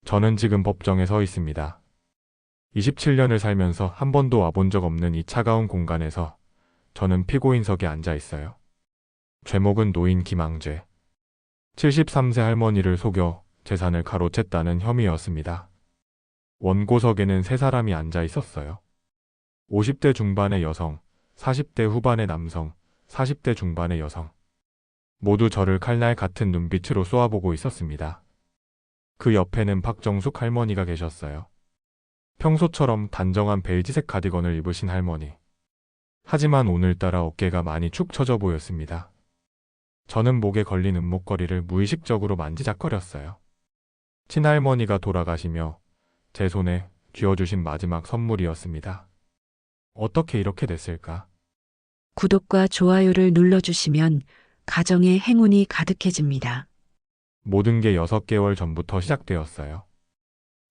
저는 지금 법정에 서 있습니다. 27년을 살면서 한 번도 와본 적 없는 이 차가운 공간에서 저는 피고인석에 앉아 있어요. 죄목은 노인 김항죄. 73세 할머니를 속여 재산을 가로챘다는 혐의였습니다. 원고석에는 세 사람이 앉아 있었어요. 50대 중반의 여성, 40대 후반의 남성, 40대 중반의 여성. 모두 저를 칼날 같은 눈빛으로 쏘아보고 있었습니다. 그 옆에는 박정숙 할머니가 계셨어요. 평소처럼 단정한 베이지색 가디건을 입으신 할머니. 하지만 오늘따라 어깨가 많이 축 처져 보였습니다. 저는 목에 걸린 은목걸이를 무의식적으로 만지작거렸어요. 친할머니가 돌아가시며 제 손에 쥐어주신 마지막 선물이었습니다. 어떻게 이렇게 됐을까? 구독과 좋아요를 눌러주시면 가정의 행운이 가득해집니다. 모든 게 6개월 전부터 시작되었어요.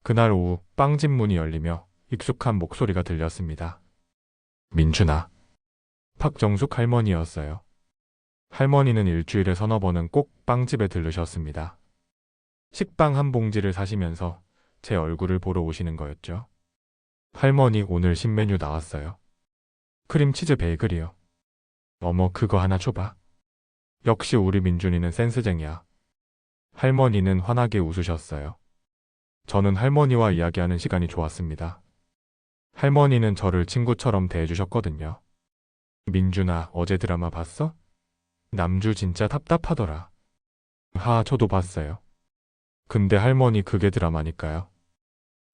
그날 오후 빵집 문이 열리며 익숙한 목소리가 들렸습니다. 민준아. 박정숙 할머니였어요. 할머니는 일주일에 서너 번은 꼭 빵집에 들르셨습니다. 식빵 한 봉지를 사시면서 제 얼굴을 보러 오시는 거였죠. 할머니, 오늘 신메뉴 나왔어요. 크림치즈 베이글이요. 어머, 그거 하나 줘봐. 역시 우리 민준이는 센스쟁이야. 할머니는 환하게 웃으셨어요. 저는 할머니와 이야기하는 시간이 좋았습니다. 할머니는 저를 친구처럼 대해주셨거든요. 민준아, 어제 드라마 봤어? 남주 진짜 답답하더라. 저도 봤어요. 근데 할머니, 그게 드라마니까요.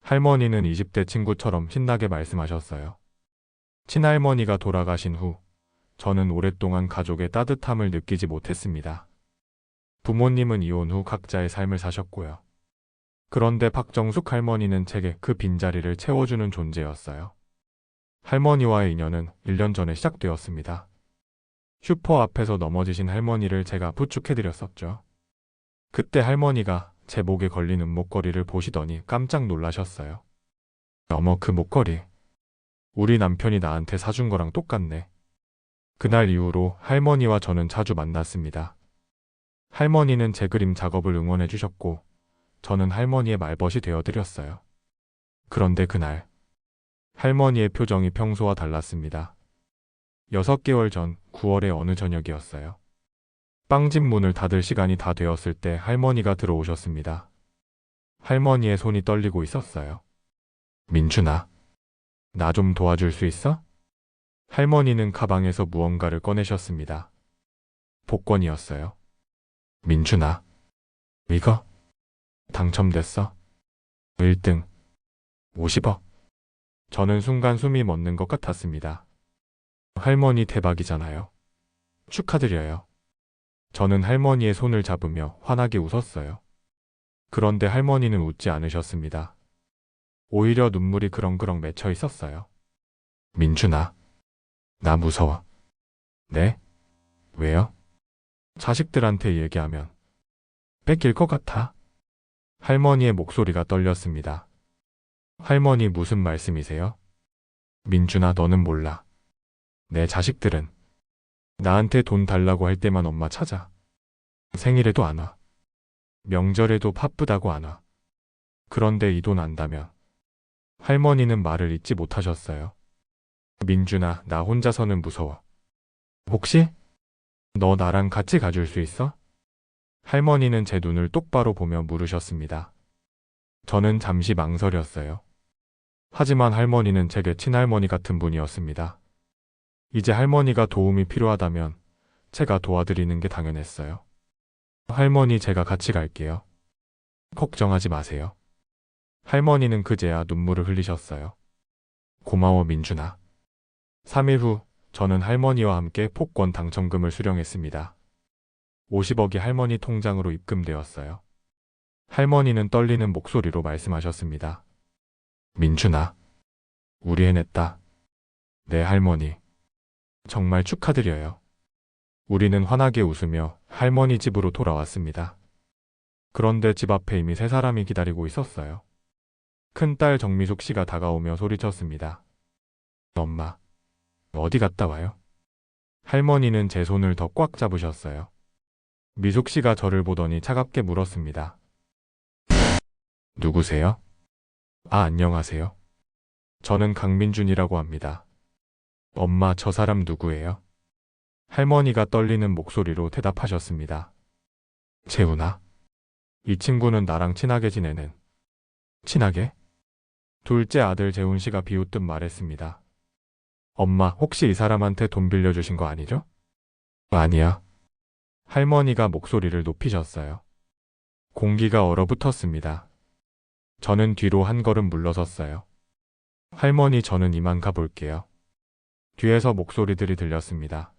할머니는 20대 친구처럼 신나게 말씀하셨어요. 친할머니가 돌아가신 후 저는 오랫동안 가족의 따뜻함을 느끼지 못했습니다. 부모님은 이혼 후 각자의 삶을 사셨고요. 그런데 박정숙 할머니는 제게 그 빈자리를 채워주는 존재였어요. 할머니와의 인연은 1년 전에 시작되었습니다. 슈퍼 앞에서 넘어지신 할머니를 제가 부축해드렸었죠. 그때 할머니가 제 목에 걸린 은목걸이를 보시더니 깜짝 놀라셨어요. 어머, 그 목걸이. 우리 남편이 나한테 사준 거랑 똑같네. 그날 이후로 할머니와 저는 자주 만났습니다. 할머니는 제 그림 작업을 응원해 주셨고 저는 할머니의 말벗이 되어드렸어요. 그런데 그날 할머니의 표정이 평소와 달랐습니다. 6개월 전 9월의 어느 저녁이었어요. 빵집 문을 닫을 시간이 다 되었을 때 할머니가 들어오셨습니다. 할머니의 손이 떨리고 있었어요. 민준아, 나 좀 도와줄 수 있어? 할머니는 가방에서 무언가를 꺼내셨습니다. 복권이었어요. 민준아, 이거 당첨됐어. 1등 50억. 저는 순간 숨이 멎는 것 같았습니다. 할머니, 대박이잖아요. 축하드려요. 저는 할머니의 손을 잡으며 환하게 웃었어요. 그런데 할머니는 웃지 않으셨습니다. 오히려 눈물이 그렁그렁 맺혀 있었어요. 민준아, 나 무서워. 네? 왜요? 자식들한테 얘기하면 뺏길 것 같아. 할머니의 목소리가 떨렸습니다. 할머니, 무슨 말씀이세요? 민준아, 너는 몰라. 내 자식들은 나한테 돈 달라고 할 때만 엄마 찾아. 생일에도 안 와. 명절에도 바쁘다고 안 와. 그런데 이 돈 안다면. 할머니는 말을 잇지 못하셨어요. 민준아, 나 혼자서는 무서워. 혹시 너 나랑 같이 가줄 수 있어? 할머니는 제 눈을 똑바로 보며 물으셨습니다. 저는 잠시 망설였어요. 하지만 할머니는 제게 친할머니 같은 분이었습니다. 이제 할머니가 도움이 필요하다면 제가 도와드리는 게 당연했어요. 할머니, 제가 같이 갈게요. 걱정하지 마세요. 할머니는 그제야 눈물을 흘리셨어요. 고마워, 민준아. 3일 후 저는 할머니와 함께 복권 당첨금을 수령했습니다. 50억이 할머니 통장으로 입금되었어요. 할머니는 떨리는 목소리로 말씀하셨습니다. 민준아, 우리 해냈다. 네, 할머니. 정말 축하드려요. 우리는 환하게 웃으며 할머니 집으로 돌아왔습니다. 그런데 집 앞에 이미 세 사람이 기다리고 있었어요. 큰딸 정미숙 씨가 다가오며 소리쳤습니다. 엄마, 어디 갔다 와요? 할머니는 제 손을 더 꽉 잡으셨어요. 미숙 씨가 저를 보더니 차갑게 물었습니다. 누구세요? 아, 안녕하세요. 저는 강민준이라고 합니다. 엄마, 저 사람 누구예요? 할머니가 떨리는 목소리로 대답하셨습니다. 재훈아. 이 친구는 나랑 친하게 지내는. 친하게? 둘째 아들 재훈 씨가 비웃듯 말했습니다. 엄마, 혹시 이 사람한테 돈 빌려주신 거 아니죠? 아니야. 할머니가 목소리를 높이셨어요. 공기가 얼어붙었습니다. 저는 뒤로 한 걸음 물러섰어요. 할머니, 저는 이만 가볼게요. 뒤에서 목소리들이 들렸습니다.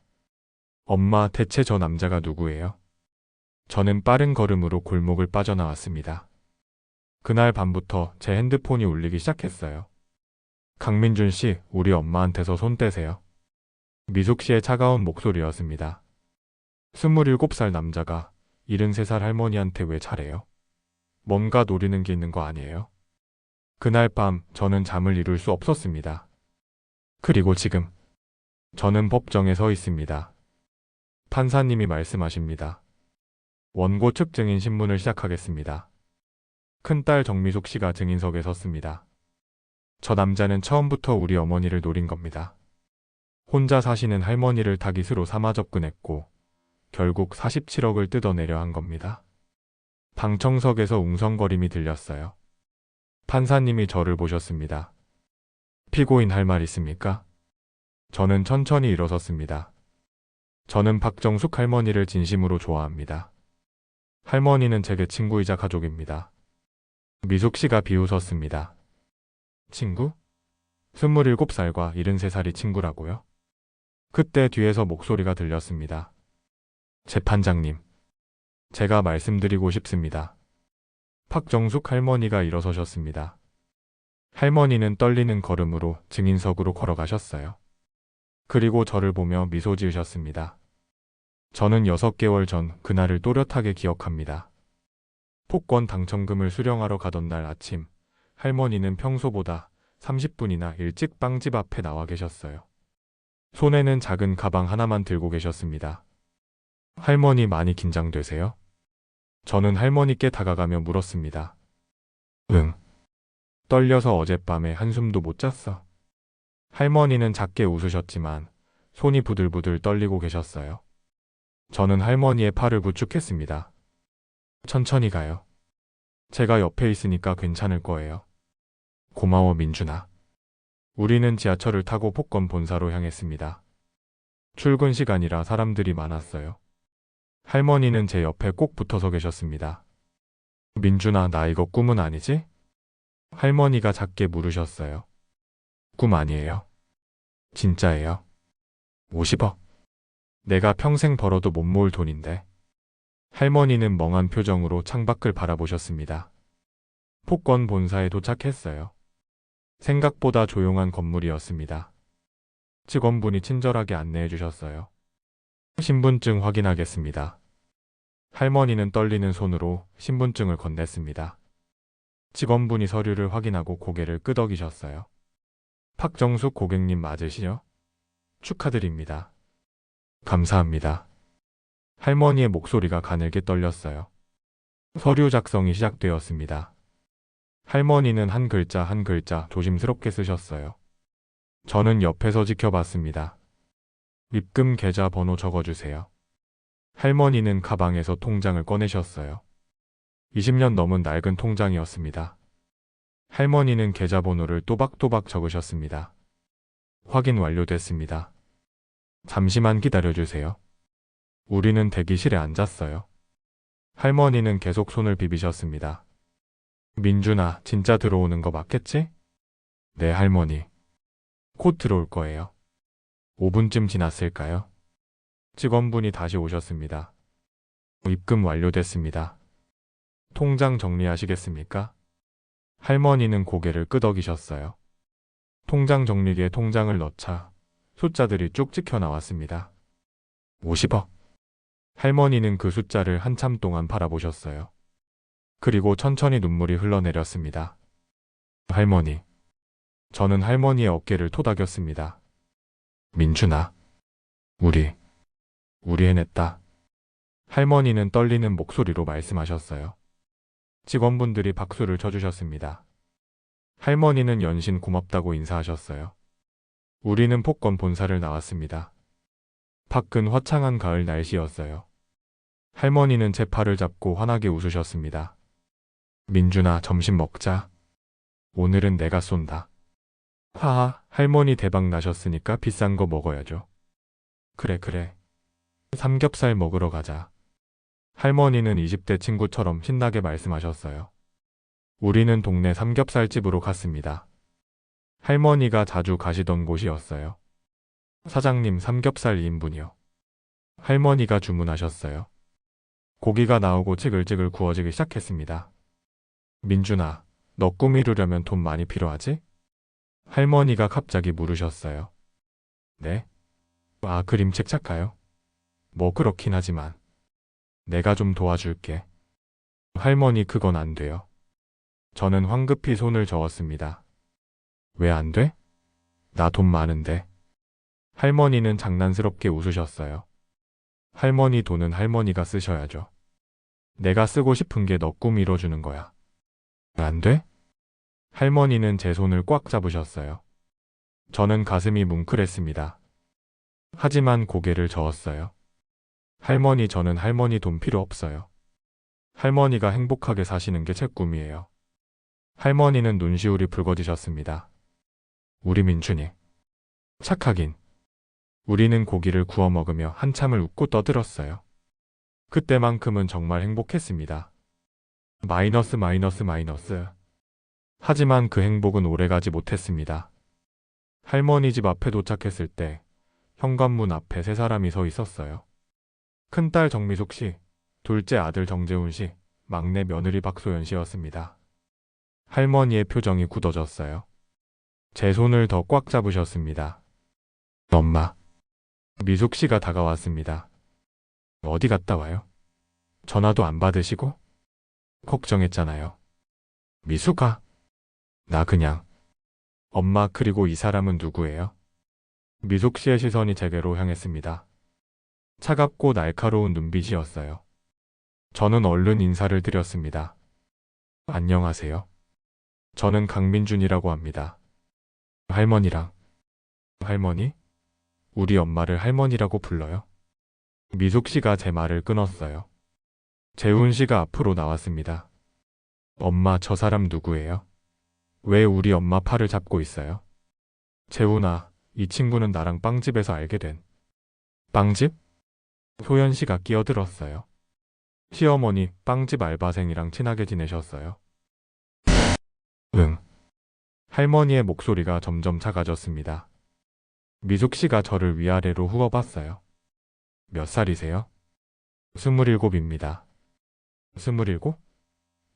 엄마, 대체 저 남자가 누구예요? 저는 빠른 걸음으로 골목을 빠져나왔습니다. 그날 밤부터 제 핸드폰이 울리기 시작했어요. 강민준 씨, 우리 엄마한테서 손 떼세요. 미숙 씨의 차가운 목소리였습니다. 27살 남자가 73살 할머니한테 왜 잘해요? 뭔가 노리는 게 있는 거 아니에요? 그날 밤 저는 잠을 이룰 수 없었습니다. 그리고 지금 저는 법정에 서 있습니다. 판사님이 말씀하십니다. 원고 측 증인 신문을 시작하겠습니다. 큰딸 정미숙 씨가 증인석에 섰습니다. 저 남자는 처음부터 우리 어머니를 노린 겁니다. 혼자 사시는 할머니를 타깃으로 삼아 접근했고 결국 47억을 뜯어내려 한 겁니다. 방청석에서 웅성거림이 들렸어요. 판사님이 저를 보셨습니다. 피고인 할 말 있습니까? 저는 천천히 일어섰습니다. 저는 박정숙 할머니를 진심으로 좋아합니다. 할머니는 제게 친구이자 가족입니다. 미숙 씨가 비웃었습니다. 친구? 27살과 73살이 친구라고요? 그때 뒤에서 목소리가 들렸습니다. 재판장님, 제가 말씀드리고 싶습니다. 박정숙 할머니가 일어서셨습니다. 할머니는 떨리는 걸음으로 증인석으로 걸어가셨어요. 그리고 저를 보며 미소 지으셨습니다. 저는 6개월 전 그날을 또렷하게 기억합니다. 복권 당첨금을 수령하러 가던 날 아침, 할머니는 평소보다 30분이나 일찍 빵집 앞에 나와 계셨어요. 손에는 작은 가방 하나만 들고 계셨습니다. 할머니, 많이 긴장되세요? 저는 할머니께 다가가며 물었습니다. 응. 떨려서 어젯밤에 한숨도 못 잤어. 할머니는 작게 웃으셨지만 손이 부들부들 떨리고 계셨어요. 저는 할머니의 팔을 부축했습니다. 천천히 가요. 제가 옆에 있으니까 괜찮을 거예요. 고마워, 민준아. 우리는 지하철을 타고 복권 본사로 향했습니다. 출근 시간이라 사람들이 많았어요. 할머니는 제 옆에 꼭 붙어서 계셨습니다. 민준아, 나 이거 꿈은 아니지? 할머니가 작게 물으셨어요. 꿈 아니에요. 진짜예요. 50억. 내가 평생 벌어도 못 모을 돈인데. 할머니는 멍한 표정으로 창밖을 바라보셨습니다. 복권 본사에 도착했어요. 생각보다 조용한 건물이었습니다. 직원분이 친절하게 안내해 주셨어요. 신분증 확인하겠습니다. 할머니는 떨리는 손으로 신분증을 건넸습니다. 직원분이 서류를 확인하고 고개를 끄덕이셨어요. 박정숙 고객님 맞으시죠? 축하드립니다. 감사합니다. 할머니의 목소리가 가늘게 떨렸어요. 서류 작성이 시작되었습니다. 할머니는 한 글자 한 글자 조심스럽게 쓰셨어요. 저는 옆에서 지켜봤습니다. 입금 계좌 번호 적어주세요. 할머니는 가방에서 통장을 꺼내셨어요. 20년 넘은 낡은 통장이었습니다. 할머니는 계좌번호를 또박또박 적으셨습니다. 확인 완료됐습니다. 잠시만 기다려주세요. 우리는 대기실에 앉았어요. 할머니는 계속 손을 비비셨습니다. 민준아, 진짜 들어오는 거 맞겠지? 네, 할머니. 곧 들어올 거예요. 5분쯤 지났을까요? 직원분이 다시 오셨습니다. 입금 완료됐습니다. 통장 정리하시겠습니까? 할머니는 고개를 끄덕이셨어요. 통장 정리기에 통장을 넣자 숫자들이 쭉 찍혀 나왔습니다. 50억. 할머니는 그 숫자를 한참 동안 바라보셨어요. 그리고 천천히 눈물이 흘러내렸습니다. 할머니. 저는 할머니의 어깨를 토닥였습니다. 민준아. 우리 해냈다. 할머니는 떨리는 목소리로 말씀하셨어요. 직원분들이 박수를 쳐주셨습니다. 할머니는 연신 고맙다고 인사하셨어요. 우리는 복권 본사를 나왔습니다. 밖은 화창한 가을 날씨였어요. 할머니는 제 팔을 잡고 환하게 웃으셨습니다. 민준아, 점심 먹자. 오늘은 내가 쏜다. 하하, 할머니 대박 나셨으니까 비싼 거 먹어야죠. 그래. 삼겹살 먹으러 가자. 할머니는 20대 친구처럼 신나게 말씀하셨어요. 우리는 동네 삼겹살집으로 갔습니다. 할머니가 자주 가시던 곳이었어요. 사장님, 삼겹살 2인분이요. 할머니가 주문하셨어요. 고기가 나오고 지글지글 구워지기 시작했습니다. 민준아, 너 꿈 이루려면 돈 많이 필요하지? 할머니가 갑자기 물으셨어요. 네? 아, 그림책 작가요? 뭐 그렇긴 하지만 내가 좀 도와줄게. 할머니, 그건 안 돼요. 저는 황급히 손을 저었습니다. 왜 안 돼? 나 돈 많은데. 할머니는 장난스럽게 웃으셨어요. 할머니 돈은 할머니가 쓰셔야죠. 내가 쓰고 싶은 게 너 꿈 이뤄주는 거야. 안 돼? 할머니는 제 손을 꽉 잡으셨어요. 저는 가슴이 뭉클했습니다. 하지만 고개를 저었어요. 할머니, 저는 할머니 돈 필요 없어요. 할머니가 행복하게 사시는 게 제 꿈이에요. 할머니는 눈시울이 붉어지셨습니다. 우리 민준이 착하긴. 우리는 고기를 구워 먹으며 한참을 웃고 떠들었어요. 그때만큼은 정말 행복했습니다. 마이너스. 하지만 그 행복은 오래가지 못했습니다. 할머니 집 앞에 도착했을 때 현관문 앞에 세 사람이 서 있었어요. 큰딸 정미숙 씨, 둘째 아들 정재훈 씨, 막내 며느리 박소연 씨였습니다. 할머니의 표정이 굳어졌어요. 제 손을 더 꽉 잡으셨습니다. 엄마. 미숙 씨가 다가왔습니다. 어디 갔다 와요? 전화도 안 받으시고? 걱정했잖아요. 미숙아. 나 그냥. 엄마, 그리고 이 사람은 누구예요? 미숙 씨의 시선이 제게로 향했습니다. 차갑고 날카로운 눈빛이었어요. 저는 얼른 인사를 드렸습니다. 안녕하세요. 저는 강민준이라고 합니다. 할머니랑. 할머니? 우리 엄마를 할머니라고 불러요? 미숙 씨가 제 말을 끊었어요. 재훈 씨가 앞으로 나왔습니다. 엄마, 저 사람 누구예요? 왜 우리 엄마 팔을 잡고 있어요? 재훈아, 이 친구는 나랑 빵집에서 알게 된. 빵집? 소연 씨가 끼어들었어요. 시어머니, 빵집 알바생이랑 친하게 지내셨어요? 응. 할머니의 목소리가 점점 작아졌습니다. 미숙 씨가 저를 위아래로 후워봤어요. 몇 살이세요? 27입니다. 27?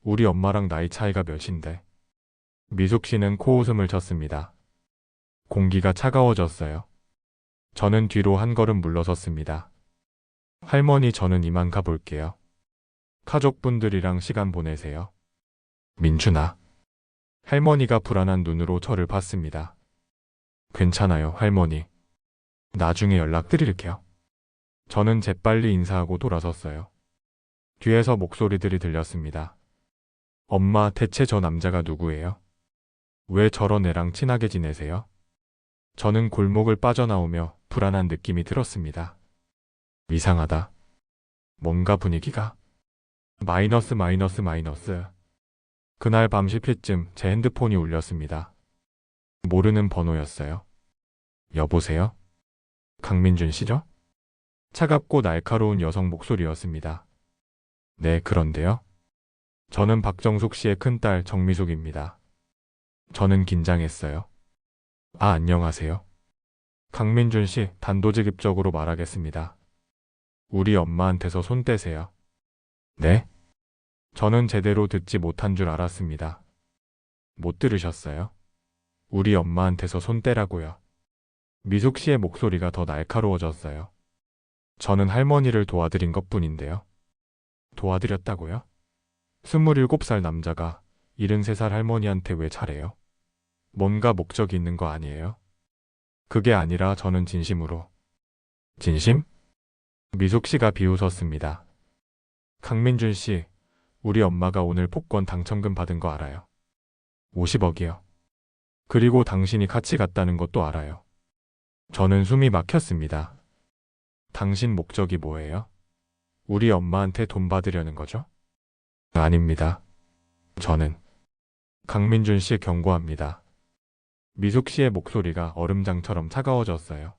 우리 엄마랑 나이 차이가 몇인데? 미숙 씨는 코웃음을 쳤습니다. 공기가 차가워졌어요. 저는 뒤로 한 걸음 물러섰습니다. 할머니, 저는 이만 가볼게요. 가족분들이랑 시간 보내세요. 민준아. 할머니가 불안한 눈으로 저를 봤습니다. 괜찮아요, 할머니. 나중에 연락드릴게요. 저는 재빨리 인사하고 돌아섰어요. 뒤에서 목소리들이 들렸습니다. 엄마, 대체 저 남자가 누구예요? 왜 저런 애랑 친하게 지내세요? 저는 골목을 빠져나오며 불안한 느낌이 들었습니다. 이상하다. 뭔가 분위기가 마이너스. 그날 밤 10시쯤 제 핸드폰이 울렸습니다. 모르는 번호였어요. 여보세요? 강민준 씨죠? 차갑고 날카로운 여성 목소리였습니다. 네, 그런데요. 저는 박정숙 씨의 큰딸 정미숙입니다. 저는 긴장했어요. 아, 안녕하세요. 강민준 씨, 단도직입적으로 말하겠습니다. 우리 엄마한테서 손 떼세요. 네? 저는 제대로 듣지 못한 줄 알았습니다. 못 들으셨어요? 우리 엄마한테서 손 떼라고요. 미숙 씨의 목소리가 더 날카로워졌어요. 저는 할머니를 도와드린 것뿐인데요. 도와드렸다고요? 27살 남자가 73살 할머니한테 왜 잘해요? 뭔가 목적이 있는 거 아니에요? 그게 아니라 저는 진심으로. 진심? 미숙 씨가 비웃었습니다. 강민준 씨, 우리 엄마가 오늘 복권 당첨금 받은 거 알아요. 50억이요. 그리고 당신이 같이 갔다는 것도 알아요. 저는 숨이 막혔습니다. 당신 목적이 뭐예요? 우리 엄마한테 돈 받으려는 거죠? 아닙니다. 저는 강민준 씨 경고합니다. 미숙 씨의 목소리가 얼음장처럼 차가워졌어요.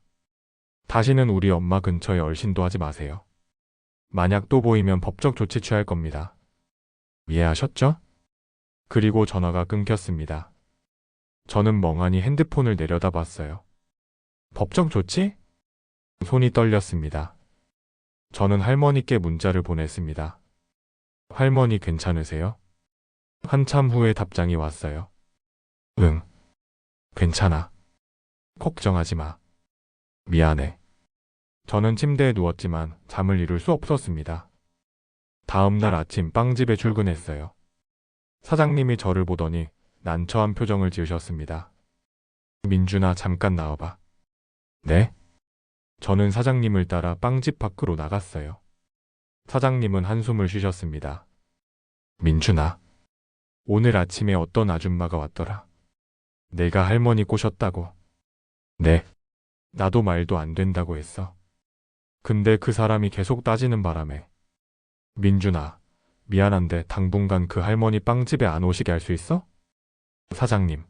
다시는 우리 엄마 근처에 얼씬도 하지 마세요. 만약 또 보이면 법적 조치 취할 겁니다. 이해하셨죠? 그리고 전화가 끊겼습니다. 저는 멍하니 핸드폰을 내려다봤어요. 법적 조치? 손이 떨렸습니다. 저는 할머니께 문자를 보냈습니다. 할머니 괜찮으세요? 한참 후에 답장이 왔어요. 응. 괜찮아. 걱정하지 마. 미안해. 저는 침대에 누웠지만 잠을 이룰 수 없었습니다. 다음 날 아침 빵집에 출근했어요. 사장님이 저를 보더니 난처한 표정을 지으셨습니다. 민준아, 잠깐 나와봐. 네? 저는 사장님을 따라 빵집 밖으로 나갔어요. 사장님은 한숨을 쉬셨습니다. 민준아, 오늘 아침에 어떤 아줌마가 왔더라. 내가 할머니 꼬셨다고. 네. 나도 말도 안 된다고 했어. 근데 그 사람이 계속 따지는 바람에. 민준아, 미안한데 당분간 그 할머니 빵집에 안 오시게 할 수 있어? 사장님.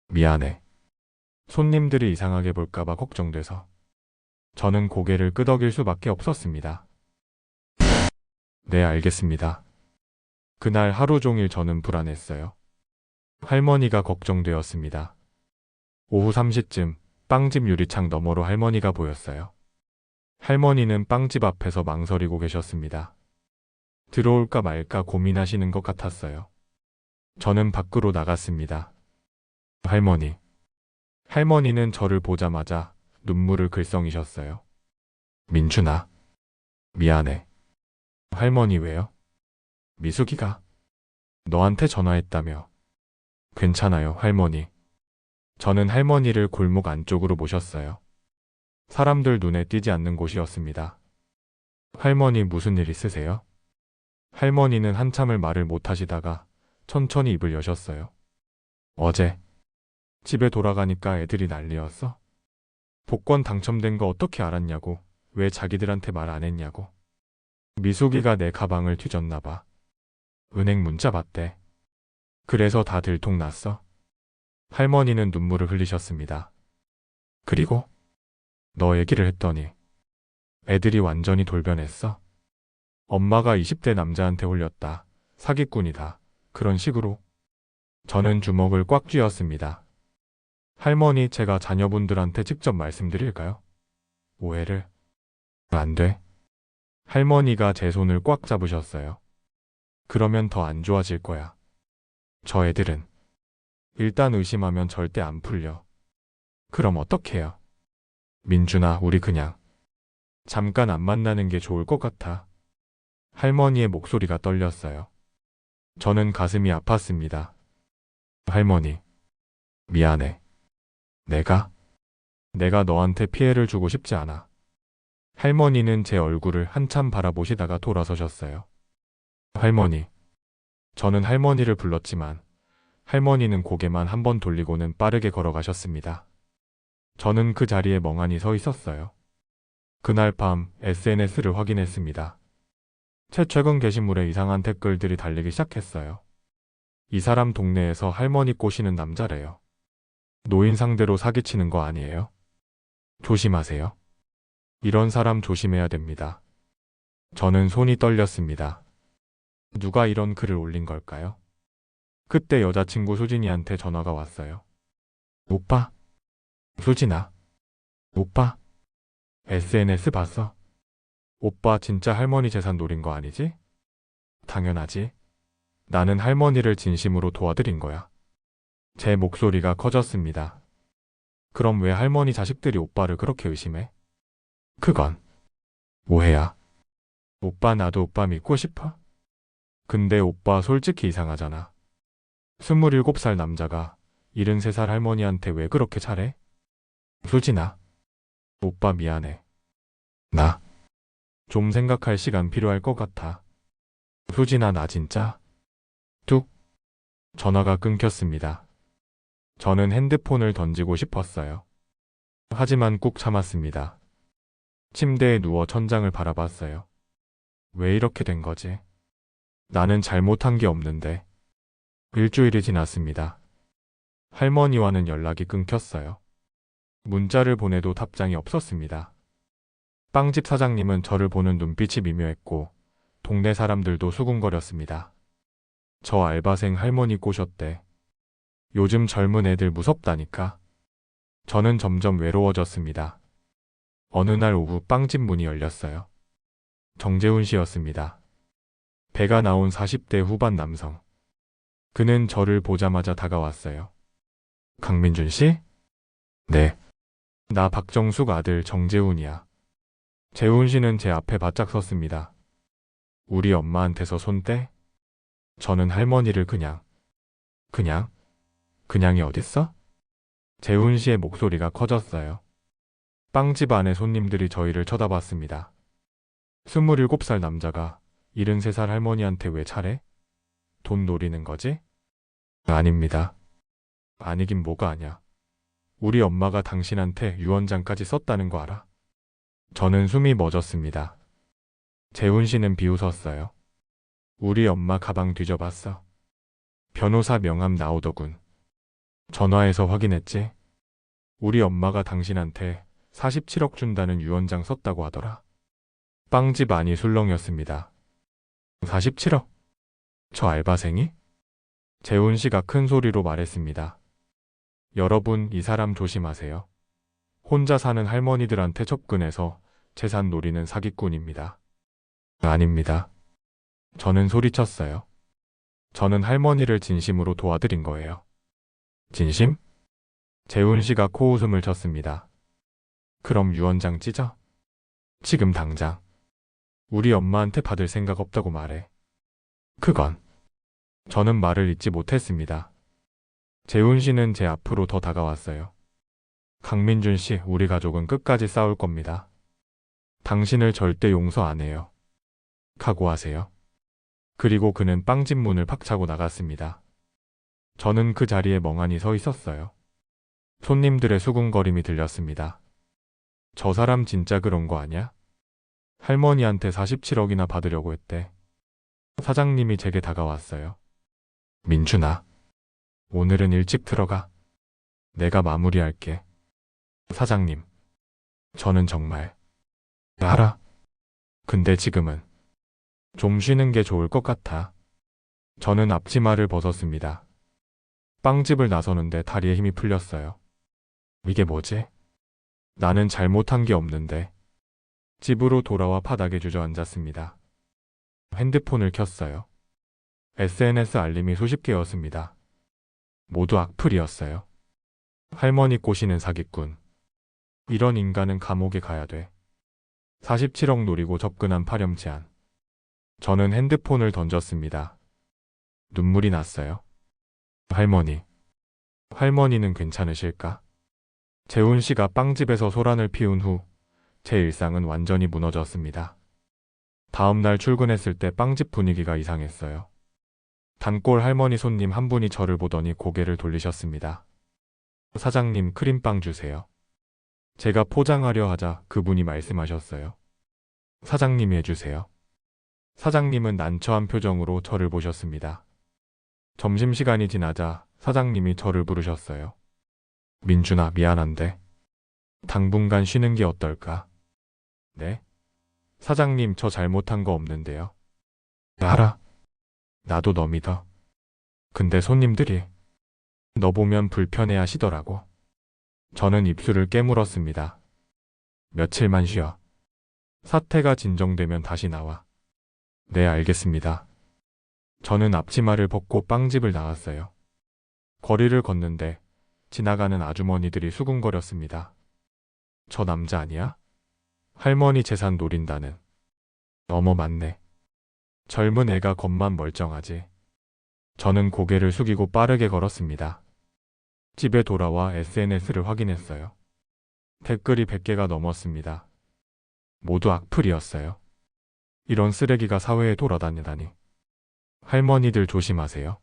미안해. 손님들이 이상하게 볼까봐 걱정돼서. 저는 고개를 끄덕일 수밖에 없었습니다. 네, 알겠습니다. 그날 하루 종일 저는 불안했어요. 할머니가 걱정되었습니다. 오후 3시쯤 빵집 유리창 너머로 할머니가 보였어요. 할머니는 빵집 앞에서 망설이고 계셨습니다. 들어올까 말까 고민하시는 것 같았어요. 저는 밖으로 나갔습니다. 할머니. 할머니는 저를 보자마자 눈물을 글썽이셨어요. 민준아. 미안해. 할머니 왜요? 미숙이가 너한테 전화했다며. 괜찮아요, 할머니. 저는 할머니를 골목 안쪽으로 모셨어요. 사람들 눈에 띄지 않는 곳이었습니다. 할머니 무슨 일 있으세요? 할머니는 한참을 말을 못하시다가 천천히 입을 여셨어요. 어제 집에 돌아가니까 애들이 난리였어. 복권 당첨된 거 어떻게 알았냐고, 왜 자기들한테 말 안 했냐고. 미숙이가 내 가방을 뒤졌나 봐. 은행 문자 봤대. 그래서 다 들통났어. 할머니는 눈물을 흘리셨습니다. 그리고 너 얘기를 했더니 애들이 완전히 돌변했어. 엄마가 20대 남자한테 홀렸다. 사기꾼이다. 그런 식으로. 저는 주먹을 꽉 쥐었습니다. 할머니, 제가 자녀분들한테 직접 말씀드릴까요? 오해를. 안 돼. 할머니가 제 손을 꽉 잡으셨어요. 그러면 더 안 좋아질 거야. 저 애들은 일단 의심하면 절대 안 풀려. 그럼 어떡해요? 민준아, 우리 그냥 잠깐 안 만나는 게 좋을 것 같아. 할머니의 목소리가 떨렸어요. 저는 가슴이 아팠습니다. 할머니, 미안해. 내가 너한테 피해를 주고 싶지 않아. 할머니는 제 얼굴을 한참 바라보시다가 돌아서셨어요. 할머니. 저는 할머니를 불렀지만 할머니는 고개만 한번 돌리고는 빠르게 걸어가셨습니다. 저는 그 자리에 멍하니 서 있었어요. 그날 밤 SNS를 확인했습니다. 최근 게시물에 이상한 댓글들이 달리기 시작했어요. 이 사람 동네에서 할머니 꼬시는 남자래요. 노인 상대로 사기치는 거 아니에요? 조심하세요. 이런 사람 조심해야 됩니다. 저는 손이 떨렸습니다. 누가 이런 글을 올린 걸까요? 그때 여자친구 수진이한테 전화가 왔어요. 오빠? 수진아? 오빠? SNS 봤어? 오빠 진짜 할머니 재산 노린 거 아니지? 당연하지. 나는 할머니를 진심으로 도와드린 거야. 제 목소리가 커졌습니다. 그럼 왜 할머니 자식들이 오빠를 그렇게 의심해? 그건 오해야. 오빠, 나도 오빠 믿고 싶어? 근데 오빠 솔직히 이상하잖아. 27살 남자가 73살 할머니한테 왜 그렇게 잘해? 수진아, 오빠 미안해. 나 좀 생각할 시간 필요할 것 같아. 수진아, 나 진짜? 뚝. 전화가 끊겼습니다. 저는 핸드폰을 던지고 싶었어요. 하지만 꾹 참았습니다. 침대에 누워 천장을 바라봤어요. 왜 이렇게 된 거지? 나는 잘못한 게 없는데. 일주일이 지났습니다. 할머니와는 연락이 끊겼어요. 문자를 보내도 답장이 없었습니다. 빵집 사장님은 저를 보는 눈빛이 미묘했고 동네 사람들도 수군거렸습니다. 저 알바생 할머니 꼬셨대. 요즘 젊은 애들 무섭다니까. 저는 점점 외로워졌습니다. 어느 날 오후 빵집 문이 열렸어요. 정재훈 씨였습니다. 배가 나온 40대 후반 남성. 그는 저를 보자마자 다가왔어요. 강민준 씨? 네. 나 박정숙 아들 정재훈이야. 재훈 씨는 제 앞에 바짝 섰습니다. 우리 엄마한테서 손 떼? 저는 할머니를 그냥이 어딨어? 재훈 씨의 목소리가 커졌어요. 빵집 안에 손님들이 저희를 쳐다봤습니다. 27살 남자가 73살 할머니한테 왜 차래? 돈 노리는 거지? 아닙니다. 아니긴 뭐가 아냐. 우리 엄마가 당신한테 유언장까지 썼다는 거 알아? 저는 숨이 멎었습니다. 재훈 씨는 비웃었어요. 우리 엄마 가방 뒤져봤어. 변호사 명함 나오더군. 전화해서 확인했지? 우리 엄마가 당신한테 47억 준다는 유언장 썼다고 하더라. 빵집 안이 술렁였습니다. 47억? 저 알바생이? 재훈 씨가 큰 소리로 말했습니다. 여러분, 이 사람 조심하세요. 혼자 사는 할머니들한테 접근해서 재산 노리는 사기꾼입니다. 아닙니다. 저는 소리쳤어요. 저는 할머니를 진심으로 도와드린 거예요. 진심? 재훈 씨가 코웃음을 쳤습니다. 그럼 유언장 찢어? 지금 당장. 우리 엄마한테 받을 생각 없다고 말해. 그건. 저는 말을 잇지 못했습니다. 재훈 씨는 제 앞으로 더 다가왔어요. 강민준 씨, 우리 가족은 끝까지 싸울 겁니다. 당신을 절대 용서 안 해요. 각오하세요. 그리고 그는 빵집 문을 팍 차고 나갔습니다. 저는 그 자리에 멍하니 서 있었어요. 손님들의 수군거림이 들렸습니다. 저 사람 진짜 그런 거 아냐? 할머니한테 47억이나 받으려고 했대. 사장님이 제게 다가왔어요. 민준아, 오늘은 일찍 들어가. 내가 마무리할게. 사장님, 저는 정말. 알아. 근데 지금은 좀 쉬는 게 좋을 것 같아. 저는 앞치마를 벗었습니다. 빵집을 나서는데 다리에 힘이 풀렸어요. 이게 뭐지? 나는 잘못한 게 없는데. 집으로 돌아와 바닥에 주저앉았습니다. 핸드폰을 켰어요. SNS 알림이 수십 개였습니다. 모두 악플이었어요. 할머니 꼬시는 사기꾼. 이런 인간은 감옥에 가야 돼. 47억 노리고 접근한 파렴치한. 저는 핸드폰을 던졌습니다. 눈물이 났어요. 할머니. 할머니는 괜찮으실까? 재훈 씨가 빵집에서 소란을 피운 후 제 일상은 완전히 무너졌습니다. 다음 날 출근했을 때 빵집 분위기가 이상했어요. 단골 할머니 손님 한 분이 저를 보더니 고개를 돌리셨습니다. 사장님, 크림빵 주세요. 제가 포장하려 하자 그분이 말씀하셨어요. 사장님이 해주세요. 사장님은 난처한 표정으로 저를 보셨습니다. 점심시간이 지나자 사장님이 저를 부르셨어요. 민준아, 미안한데 당분간 쉬는 게 어떨까? 네? 사장님, 저 잘못한 거 없는데요. 알아. 나도 너 믿어. 근데 손님들이 너 보면 불편해 하시더라고. 저는 입술을 깨물었습니다. 며칠만 쉬어. 사태가 진정되면 다시 나와. 네, 알겠습니다. 저는 앞치마를 벗고 빵집을 나왔어요. 거리를 걷는데 지나가는 아주머니들이 수군거렸습니다. 저 남자 아니야? 할머니 재산 노린다는. 어머, 맞네. 젊은 애가 겉만 멀쩡하지. 저는 고개를 숙이고 빠르게 걸었습니다. 집에 돌아와 SNS를 확인했어요. 댓글이 100개가 넘었습니다. 모두 악플이었어요. 이런 쓰레기가 사회에 돌아다니다니. 할머니들 조심하세요.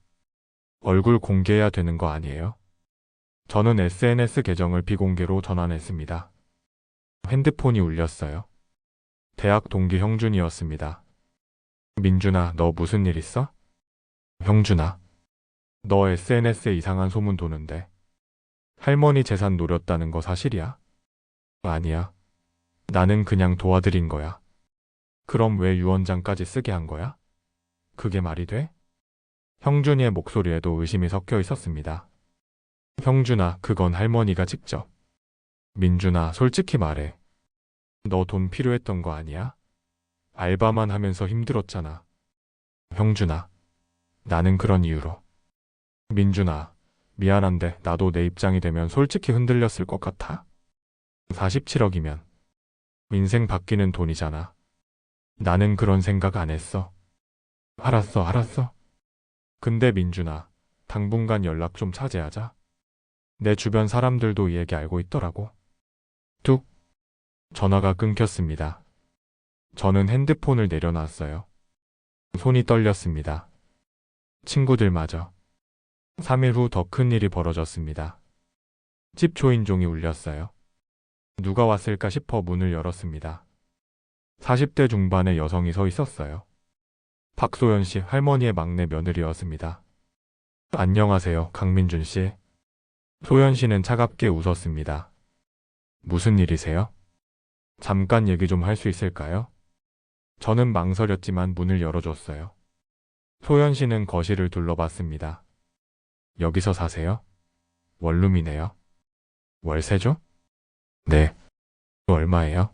얼굴 공개해야 되는 거 아니에요? 저는 SNS 계정을 비공개로 전환했습니다. 핸드폰이 울렸어요. 대학 동기 형준이었습니다. 민준아, 너 무슨 일 있어? 형준아, 너 SNS에 이상한 소문 도는데 할머니 재산 노렸다는 거 사실이야? 아니야. 나는 그냥 도와드린 거야. 그럼 왜 유언장까지 쓰게 한 거야? 그게 말이 돼? 형준이의 목소리에도 의심이 섞여 있었습니다. 형준아, 그건 할머니가 직접. 민준아, 솔직히 말해. 너 돈 필요했던 거 아니야? 알바만 하면서 힘들었잖아. 형준아, 나는 그런 이유로. 민준아, 미안한데 나도 내 입장이 되면 솔직히 흔들렸을 것 같아. 47억이면 인생 바뀌는 돈이잖아. 나는 그런 생각 안 했어. 알았어. 근데 민준아, 당분간 연락 좀 자제하자. 내 주변 사람들도 이 얘기 알고 있더라고. 뚝. 전화가 끊겼습니다. 저는 핸드폰을 내려놨어요. 손이 떨렸습니다. 친구들마저. 3일 후 더 큰 일이 벌어졌습니다. 집 초인종이 울렸어요. 누가 왔을까 싶어 문을 열었습니다. 40대 중반의 여성이 서 있었어요. 박소연 씨, 할머니의 막내 며느리였습니다. 안녕하세요, 강민준 씨. 소연 씨는 차갑게 웃었습니다. 무슨 일이세요? 잠깐 얘기 좀 할 수 있을까요? 저는 망설였지만 문을 열어줬어요. 소연 씨는 거실을 둘러봤습니다. 여기서 사세요? 원룸이네요. 월세죠? 네. 얼마예요?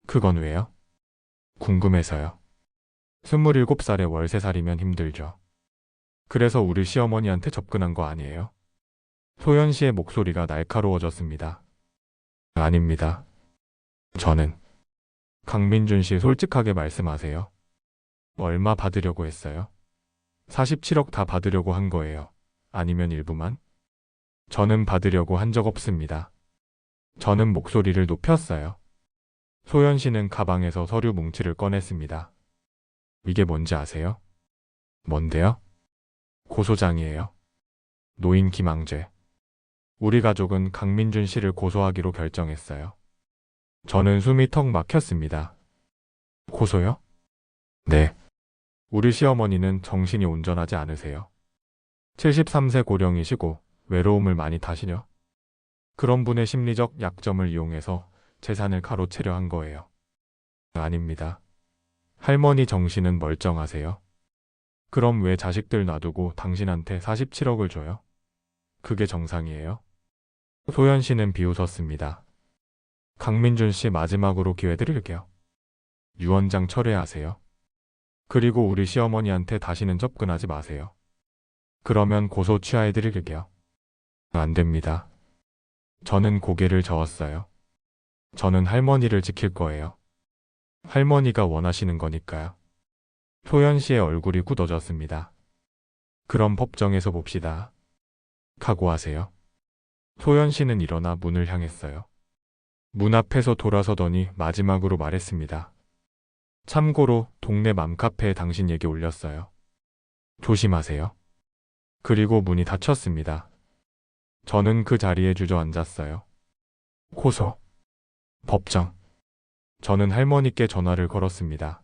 그건 왜요? 궁금해서요. 27살에 월세살이면 힘들죠. 그래서 우리 시어머니한테 접근한 거 아니에요? 소연 씨의 목소리가 날카로워졌습니다. 아닙니다. 저는. 강민준 씨, 솔직하게 말씀하세요. 얼마 받으려고 했어요? 47억 다 받으려고 한 거예요. 아니면 일부만? 저는 받으려고 한 적 없습니다. 저는 목소리를 높였어요. 소연 씨는 가방에서 서류 뭉치를 꺼냈습니다. 이게 뭔지 아세요? 뭔데요? 고소장이에요. 노인 기망죄. 우리 가족은 강민준 씨를 고소하기로 결정했어요. 저는 숨이 턱 막혔습니다. 고소요? 네. 우리 시어머니는 정신이 온전하지 않으세요. 73세 고령이시고 외로움을 많이 타시려. 그런 분의 심리적 약점을 이용해서 재산을 가로채려 한 거예요. 아닙니다. 할머니 정신은 멀쩡하세요. 그럼 왜 자식들 놔두고 당신한테 47억을 줘요? 그게 정상이에요? 소연 씨는 비웃었습니다. 강민준 씨, 마지막으로 기회 드릴게요. 유언장 철회하세요. 그리고 우리 시어머니한테 다시는 접근하지 마세요. 그러면 고소 취하해드릴게요. 안 됩니다. 저는 고개를 저었어요. 저는 할머니를 지킬 거예요. 할머니가 원하시는 거니까요. 소연 씨의 얼굴이 굳어졌습니다. 그럼 법정에서 봅시다. 각오하세요. 소연 씨는 일어나 문을 향했어요. 문 앞에서 돌아서더니 마지막으로 말했습니다. 참고로 동네 맘카페에 당신 얘기 올렸어요. 조심하세요. 그리고 문이 닫혔습니다. 저는 그 자리에 주저앉았어요. 고소. 법정. 저는 할머니께 전화를 걸었습니다.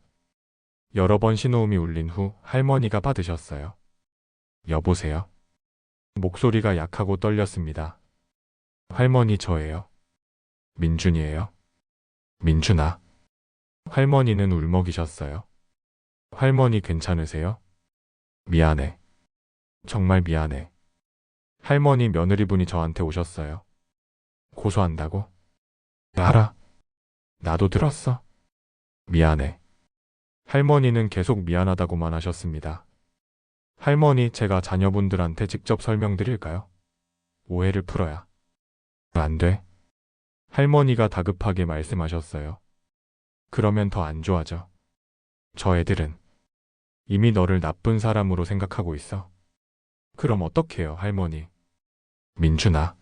여러 번 신호음이 울린 후 할머니가 받으셨어요. 여보세요? 목소리가 약하고 떨렸습니다. 할머니, 저예요. 민준이에요. 민준아. 할머니는 울먹이셨어요. 할머니 괜찮으세요? 미안해. 정말 미안해. 할머니, 며느리분이 저한테 오셨어요. 고소한다고? 알아. 나도 들었어. 미안해. 할머니는 계속 미안하다고만 하셨습니다. 할머니, 제가 자녀분들한테 직접 설명드릴까요? 오해를 풀어야. 안 돼. 할머니가 다급하게 말씀하셨어요. 그러면 더 안 좋아져. 저 애들은 이미 너를 나쁜 사람으로 생각하고 있어. 그럼 어떡해요, 할머니? 민준아.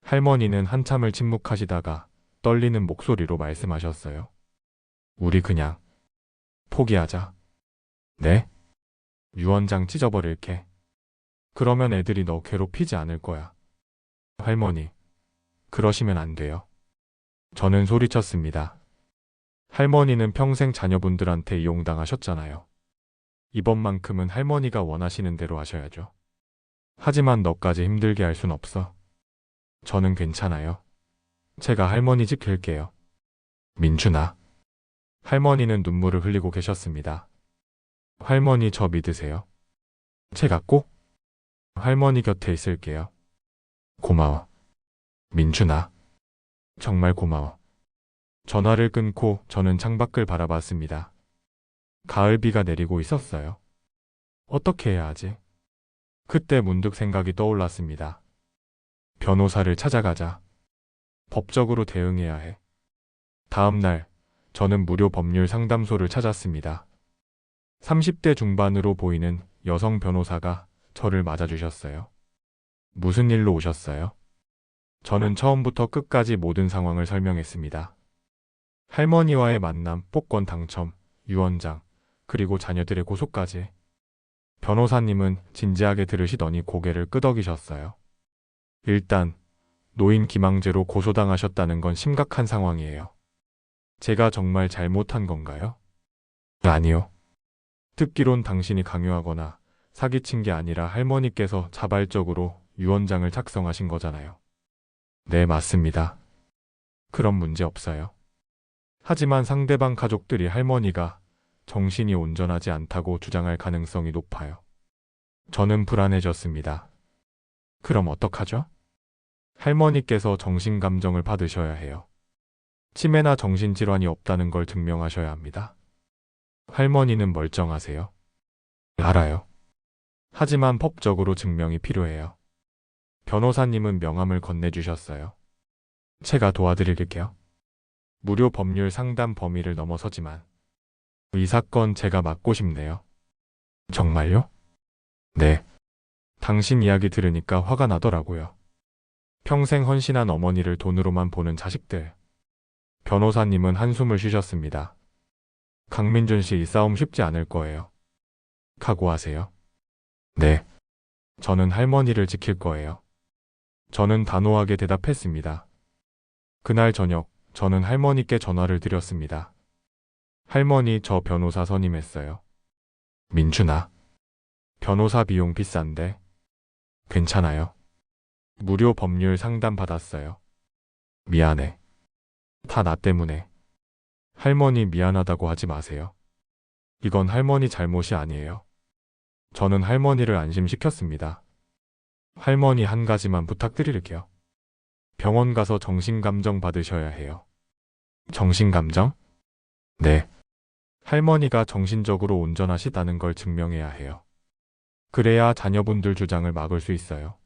할머니는 한참을 침묵하시다가 떨리는 목소리로 말씀하셨어요. 우리 그냥 포기하자. 네? 유언장 찢어버릴게. 그러면 애들이 너 괴롭히지 않을 거야. 할머니, 그러시면 안 돼요. 저는 소리쳤습니다. 할머니는 평생 자녀분들한테 이용당하셨잖아요. 이번만큼은 할머니가 원하시는 대로 하셔야죠. 하지만 너까지 힘들게 할 순 없어. 저는 괜찮아요. 제가 할머니 지킬게요. 민준아. 할머니는 눈물을 흘리고 계셨습니다. 할머니 저 믿으세요. 제가 꼭 할머니 곁에 있을게요. 고마워. 민준아. 정말 고마워. 전화를 끊고 저는 창밖을 바라봤습니다. 가을비가 내리고 있었어요. 어떻게 해야 하지? 그때 문득 생각이 떠올랐습니다. 변호사를 찾아가자. 법적으로 대응해야 해. 다음 날, 저는 무료 법률 상담소를 찾았습니다. 30대 중반으로 보이는 여성 변호사가 저를 맞아주셨어요. 무슨 일로 오셨어요? 저는 처음부터 끝까지 모든 상황을 설명했습니다. 할머니와의 만남, 복권 당첨, 유언장, 그리고 자녀들의 고소까지. 변호사님은 진지하게 들으시더니 고개를 끄덕이셨어요. 일단 노인 기망죄로 고소당하셨다는 건 심각한 상황이에요. 제가 정말 잘못한 건가요? 아니요. 듣기론 당신이 강요하거나 사기친 게 아니라 할머니께서 자발적으로 유언장을 작성하신 거잖아요. 네, 맞습니다. 그럼 문제 없어요. 하지만 상대방 가족들이 할머니가 정신이 온전하지 않다고 주장할 가능성이 높아요. 저는 불안해졌습니다. 그럼 어떡하죠? 할머니께서 정신감정을 받으셔야 해요. 치매나 정신질환이 없다는 걸 증명하셔야 합니다. 할머니는 멀쩡하세요. 알아요. 하지만 법적으로 증명이 필요해요. 변호사님은 명함을 건네주셨어요. 제가 도와드릴게요. 무료 법률 상담 범위를 넘어서지만 이 사건 제가 맡고 싶네요. 정말요? 네. 당신 이야기 들으니까 화가 나더라고요. 평생 헌신한 어머니를 돈으로만 보는 자식들. 변호사님은 한숨을 쉬셨습니다. 강민준 씨, 이 싸움 쉽지 않을 거예요. 각오하세요. 네. 저는 할머니를 지킬 거예요. 저는 단호하게 대답했습니다. 그날 저녁, 저는 할머니께 전화를 드렸습니다. 할머니, 저 변호사 선임했어요. 민준아. 변호사 비용 비싼데. 괜찮아요. 무료 법률 상담 받았어요. 미안해. 다 나 때문에. 할머니 미안하다고 하지 마세요. 이건 할머니 잘못이 아니에요. 저는 할머니를 안심시켰습니다. 할머니 한 가지만 부탁드릴게요. 병원 가서 정신감정 받으셔야 해요. 정신감정? 네. 할머니가 정신적으로 온전하시다는 걸 증명해야 해요. 그래야 자녀분들 주장을 막을 수 있어요.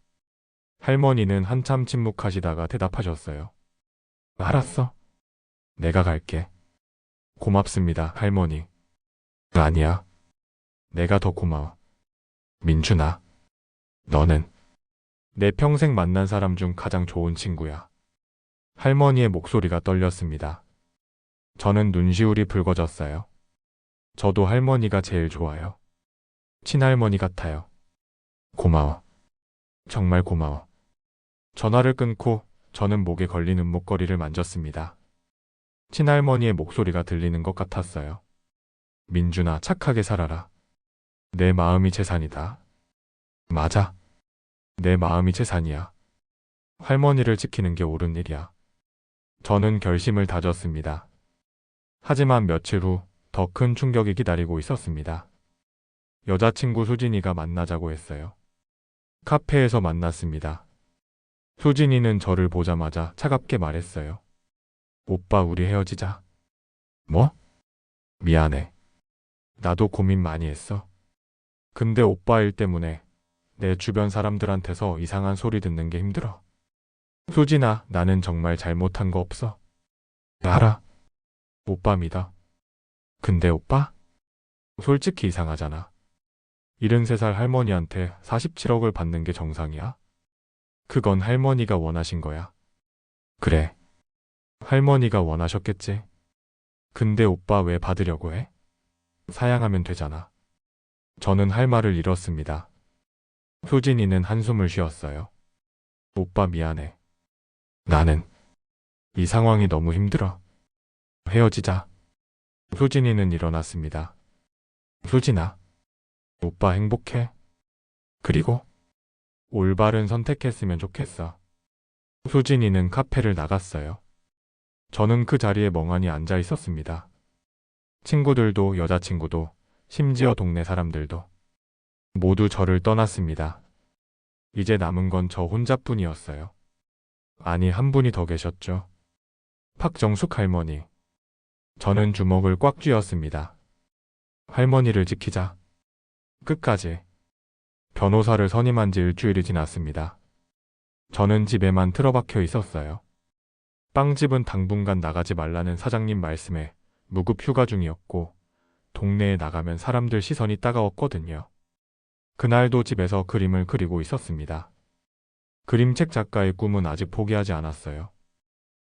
할머니는 한참 침묵하시다가 대답하셨어요. 알았어. 내가 갈게. 고맙습니다, 할머니. 아니야. 내가 더 고마워. 민준아. 너는 내 평생 만난 사람 중 가장 좋은 친구야. 할머니의 목소리가 떨렸습니다. 저는 눈시울이 붉어졌어요. 저도 할머니가 제일 좋아요. 친할머니 같아요. 고마워. 정말 고마워. 전화를 끊고 저는 목에 걸린 목걸이를 만졌습니다. 친할머니의 목소리가 들리는 것 같았어요. 민준아, 착하게 살아라. 내 마음이 재산이다. 맞아. 내 마음이 재산이야. 할머니를 지키는 게 옳은 일이야. 저는 결심을 다졌습니다. 하지만 며칠 후 더 큰 충격이 기다리고 있었습니다. 여자친구 수진이가 만나자고 했어요. 카페에서 만났습니다. 수진이는 저를 보자마자 차갑게 말했어요. 오빠, 우리 헤어지자. 뭐? 미안해. 나도 고민 많이 했어. 근데 오빠 일 때문에 내 주변 사람들한테서 이상한 소리 듣는 게 힘들어. 수진아, 나는 정말 잘못한 거 없어. 알아. 오빠 믿어. 근데 오빠? 솔직히 이상하잖아. 73살 할머니한테 47억을 받는 게 정상이야? 그건 할머니가 원하신 거야. 그래. 할머니가 원하셨겠지. 근데 오빠 왜 받으려고 해? 사양하면 되잖아. 저는 할 말을 잃었습니다. 효진이는 한숨을 쉬었어요. 오빠 미안해. 나는 이 상황이 너무 힘들어. 헤어지자. 효진이는 일어났습니다. 효진아, 오빠 행복해? 그리고 올바른 선택했으면 좋겠어. 효진이는 카페를 나갔어요. 저는 그 자리에 멍하니 앉아 있었습니다. 친구들도 여자친구도 심지어 동네 사람들도 모두 저를 떠났습니다. 이제 남은 건 저 혼자뿐이었어요. 아니, 한 분이 더 계셨죠. 박정숙 할머니. 저는 주먹을 꽉 쥐었습니다. 할머니를 지키자. 끝까지. 변호사를 선임한 지 일주일이 지났습니다. 저는 집에만 틀어박혀 있었어요. 빵집은 당분간 나가지 말라는 사장님 말씀에 무급 휴가 중이었고, 동네에 나가면 사람들 시선이 따가웠거든요. 그날도 집에서 그림을 그리고 있었습니다. 그림책 작가의 꿈은 아직 포기하지 않았어요.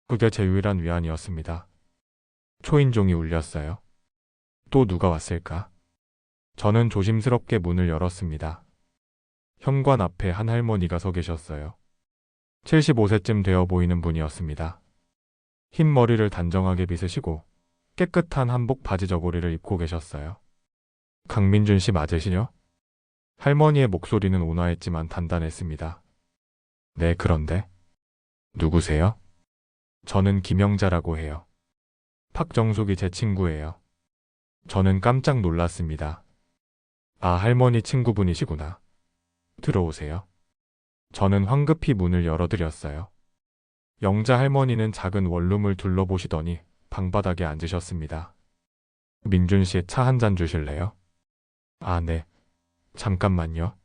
그게 제 유일한 위안이었습니다. 초인종이 울렸어요. 또 누가 왔을까? 저는 조심스럽게 문을 열었습니다. 현관 앞에 한 할머니가 서 계셨어요. 75세쯤 되어 보이는 분이었습니다. 흰 머리를 단정하게 빗으시고 깨끗한 한복 바지 저고리를 입고 계셨어요. 강민준 씨 맞으시죠? 할머니의 목소리는 온화했지만 단단했습니다. 네, 그런데 누구세요? 저는 김영자라고 해요. 박정숙이 제 친구예요. 저는 깜짝 놀랐습니다. 아, 할머니 친구분이시구나. 들어오세요. 저는 황급히 문을 열어드렸어요. 영자 할머니는 작은 원룸을 둘러보시더니 방바닥에 앉으셨습니다. 민준 씨, 차 한 잔 주실래요? 아, 네. 잠깐만요.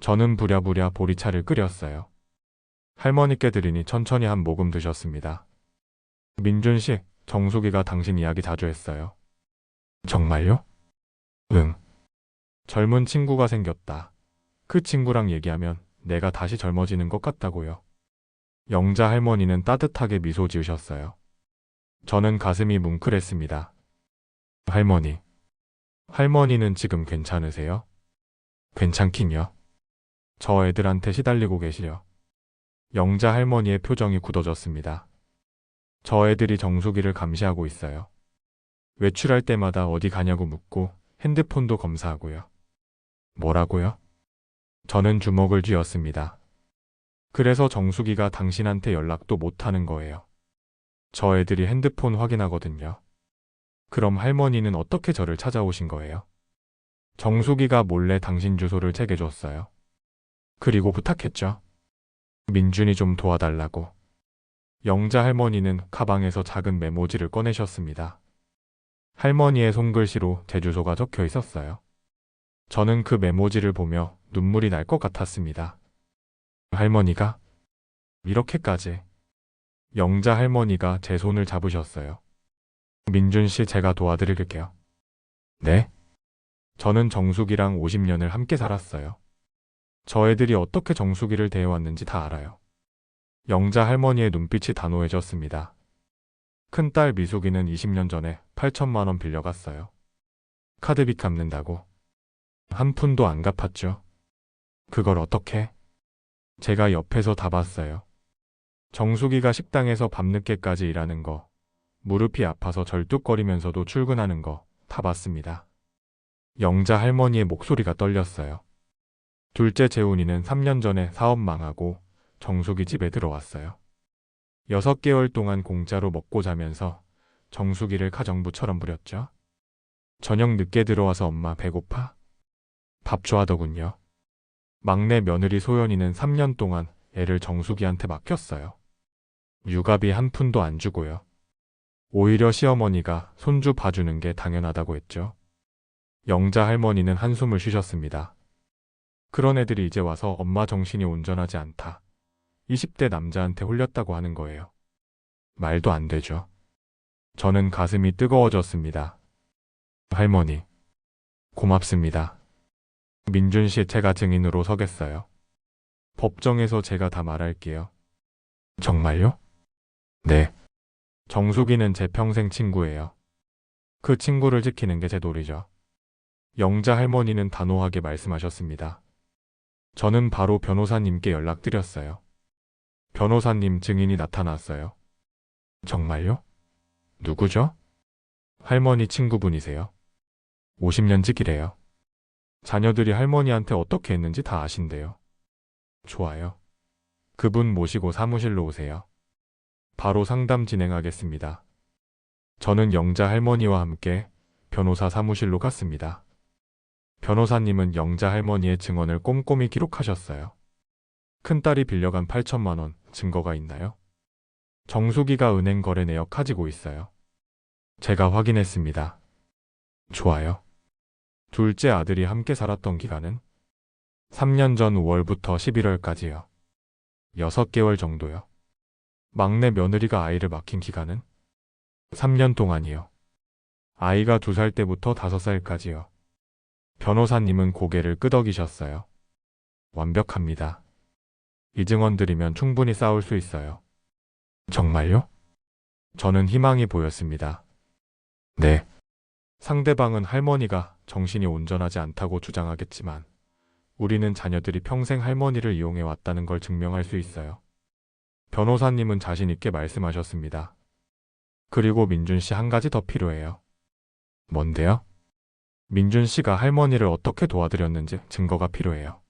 저는 부랴부랴 보리차를 끓였어요. 할머니께 드리니 천천히 한 모금 드셨습니다. 민준 씨, 정숙이가 당신 이야기 자주 했어요. 정말요? 응. 젊은 친구가 생겼다. 그 친구랑 얘기하면 내가 다시 젊어지는 것 같다고요. 영자 할머니는 따뜻하게 미소 지으셨어요. 저는 가슴이 뭉클했습니다. 할머니. 할머니는 지금 괜찮으세요? 괜찮긴요. 저 애들한테 시달리고 계시려. 영자 할머니의 표정이 굳어졌습니다. 저 애들이 정수기를 감시하고 있어요. 외출할 때마다 어디 가냐고 묻고 핸드폰도 검사하고요. 뭐라고요? 저는 주먹을 쥐었습니다. 그래서 정수기가 당신한테 연락도 못하는 거예요. 저 애들이 핸드폰 확인하거든요. 그럼 할머니는 어떻게 저를 찾아오신 거예요? 정수기가 몰래 당신 주소를 새겨줬어요. 그리고 부탁했죠. 민준이 좀 도와달라고. 영자 할머니는 가방에서 작은 메모지를 꺼내셨습니다. 할머니의 손글씨로 제 주소가 적혀 있었어요. 저는 그 메모지를 보며 눈물이 날 것 같았습니다. 할머니가? 이렇게까지. 영자 할머니가 제 손을 잡으셨어요. 민준 씨, 제가 도와드릴게요. 네? 저는 정숙이랑 50년을 함께 살았어요. 저 애들이 어떻게 정숙이를 대해왔는지 다 알아요. 영자 할머니의 눈빛이 단호해졌습니다. 큰딸 미숙이는 20년 전에 8천만 원 빌려갔어요. 카드빚 갚는다고. 한 푼도 안 갚았죠. 그걸 어떻게? 제가 옆에서 다 봤어요. 정숙이가 식당에서 밤늦게까지 일하는 거, 무릎이 아파서 절뚝거리면서도 출근하는 거 다 봤습니다. 영자 할머니의 목소리가 떨렸어요. 둘째 재훈이는 3년 전에 사업 망하고 정숙이 집에 들어왔어요. 6개월 동안 공짜로 먹고 자면서 정숙이를 가정부처럼 부렸죠. 저녁 늦게 들어와서 엄마 배고파? 밥 좋아하더군요. 막내 며느리 소연이는 3년 동안 애를 정숙이한테 맡겼어요. 육아비 한 푼도 안 주고요. 오히려 시어머니가 손주 봐주는 게 당연하다고 했죠. 영자 할머니는 한숨을 쉬셨습니다. 그런 애들이 이제 와서 엄마 정신이 온전하지 않다. 20대 남자한테 홀렸다고 하는 거예요. 말도 안 되죠. 저는 가슴이 뜨거워졌습니다. 할머니, 고맙습니다. 민준 씨, 제가 증인으로 서겠어요. 법정에서 제가 다 말할게요. 정말요? 네. 정숙이는 제 평생 친구예요. 그 친구를 지키는 게 제 도리죠. 영자 할머니는 단호하게 말씀하셨습니다. 저는 바로 변호사님께 연락드렸어요. 변호사님 증인이 나타났어요. 정말요? 누구죠? 할머니 친구분이세요. 50년 지기래요. 자녀들이 할머니한테 어떻게 했는지 다 아신대요. 좋아요. 그분 모시고 사무실로 오세요. 바로 상담 진행하겠습니다. 저는 영자 할머니와 함께 변호사 사무실로 갔습니다. 변호사님은 영자 할머니의 증언을 꼼꼼히 기록하셨어요. 큰딸이 빌려간 8천만 원 증거가 있나요? 정수기가 은행 거래 내역 가지고 있어요. 제가 확인했습니다. 좋아요. 둘째 아들이 함께 살았던 기간은 3년 전 5월부터 11월까지요. 6개월 정도요. 막내 며느리가 아이를 맡긴 기간은 3년 동안이요. 아이가 2살 때부터 5살까지요. 변호사님은 고개를 끄덕이셨어요. 완벽합니다. 이 증언들이면 충분히 싸울 수 있어요. 정말요? 저는 희망이 보였습니다. 네. 상대방은 할머니가 정신이 온전하지 않다고 주장하겠지만 우리는 자녀들이 평생 할머니를 이용해 왔다는 걸 증명할 수 있어요. 변호사님은 자신 있게 말씀하셨습니다. 그리고 민준 씨 한 가지 더 필요해요. 뭔데요? 민준 씨가 할머니를 어떻게 도와드렸는지 증거가 필요해요.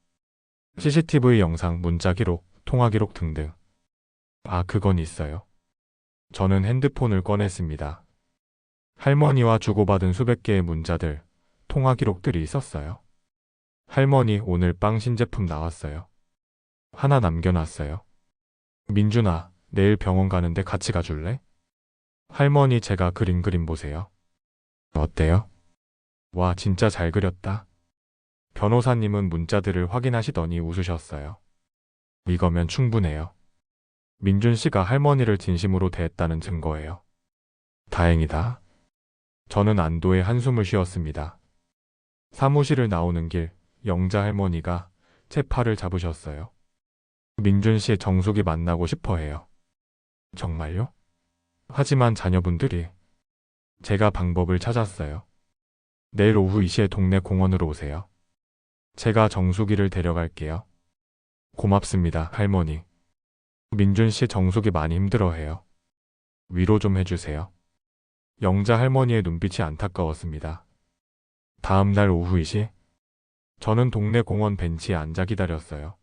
CCTV 영상, 문자 기록, 통화 기록 등등. 아, 그건 있어요. 저는 핸드폰을 꺼냈습니다. 할머니와 주고받은 수백 개의 문자들, 통화 기록들이 있었어요. 할머니, 오늘 빵 신제품 나왔어요. 하나 남겨놨어요. 민준아, 내일 병원 가는데 같이 가줄래? 할머니, 제가 그린 그림 보세요. 어때요? 와, 진짜 잘 그렸다. 변호사님은 문자들을 확인하시더니 웃으셨어요. 이거면 충분해요. 민준 씨가 할머니를 진심으로 대했다는 증거예요. 다행이다. 저는 안도의 한숨을 쉬었습니다. 사무실을 나오는 길, 영자 할머니가 제 팔을 잡으셨어요. 민준 씨 정숙이 만나고 싶어 해요. 정말요? 하지만 자녀분들이 제가 방법을 찾았어요. 내일 오후 2시에 동네 공원으로 오세요. 제가 정숙이를 데려갈게요. 고맙습니다, 할머니. 민준 씨 정숙이 많이 힘들어해요. 위로 좀 해주세요. 영자 할머니의 눈빛이 안타까웠습니다. 다음 날 오후 2시, 저는 동네 공원 벤치에 앉아 기다렸어요.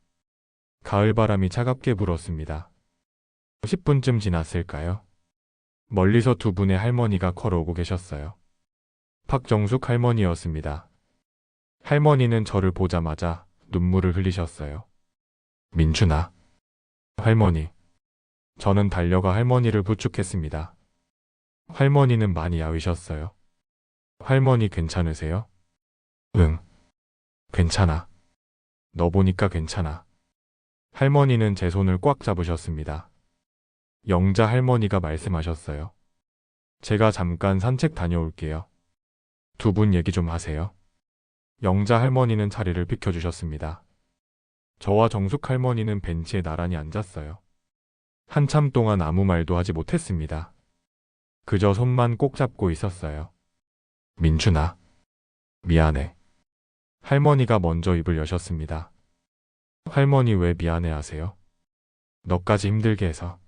가을바람이 차갑게 불었습니다. 10분쯤 지났을까요? 멀리서 두 분의 할머니가 걸어오고 계셨어요. 박정숙 할머니였습니다. 할머니는 저를 보자마자 눈물을 흘리셨어요. 민준아. 할머니. 저는 달려가 할머니를 부축했습니다. 할머니는 많이 야위셨어요. 할머니 괜찮으세요? 응. 괜찮아. 너 보니까 괜찮아. 할머니는 제 손을 꽉 잡으셨습니다. 영자 할머니가 말씀하셨어요. 제가 잠깐 산책 다녀올게요. 두 분 얘기 좀 하세요. 영자 할머니는 자리를 비켜주셨습니다. 저와 정숙 할머니는 벤치에 나란히 앉았어요. 한참 동안 아무 말도 하지 못했습니다. 그저 손만 꼭 잡고 있었어요. 민준아. 미안해. 할머니가 먼저 입을 여셨습니다. 할머니 왜 미안해 하세요? 너까지 힘들게 해서.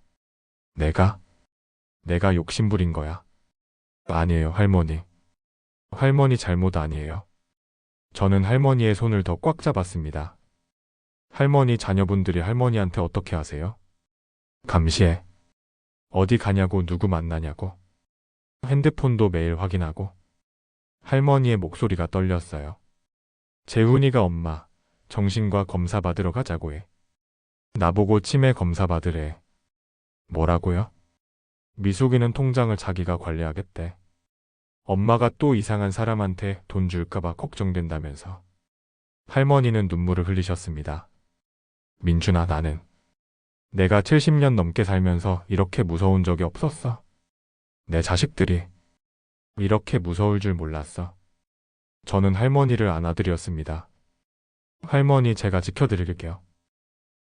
내가 욕심부린 거야. 아니에요, 할머니. 할머니 잘못 아니에요. 저는 할머니의 손을 더 꽉 잡았습니다. 할머니 자녀분들이 할머니한테 어떻게 하세요? 감시해. 어디 가냐고 누구 만나냐고. 핸드폰도 매일 확인하고. 할머니의 목소리가 떨렸어요. 재훈이가 엄마, 정신과 검사 받으러 가자고 해. 나보고 치매 검사 받으래. 뭐라고요? 미숙이는 통장을 자기가 관리하겠대. 엄마가 또 이상한 사람한테 돈 줄까봐 걱정된다면서. 할머니는 눈물을 흘리셨습니다. 민준아, 내가 70년 넘게 살면서 이렇게 무서운 적이 없었어. 내 자식들이 이렇게 무서울 줄 몰랐어. 저는 할머니를 안아드렸습니다. 할머니, 제가 지켜드릴게요.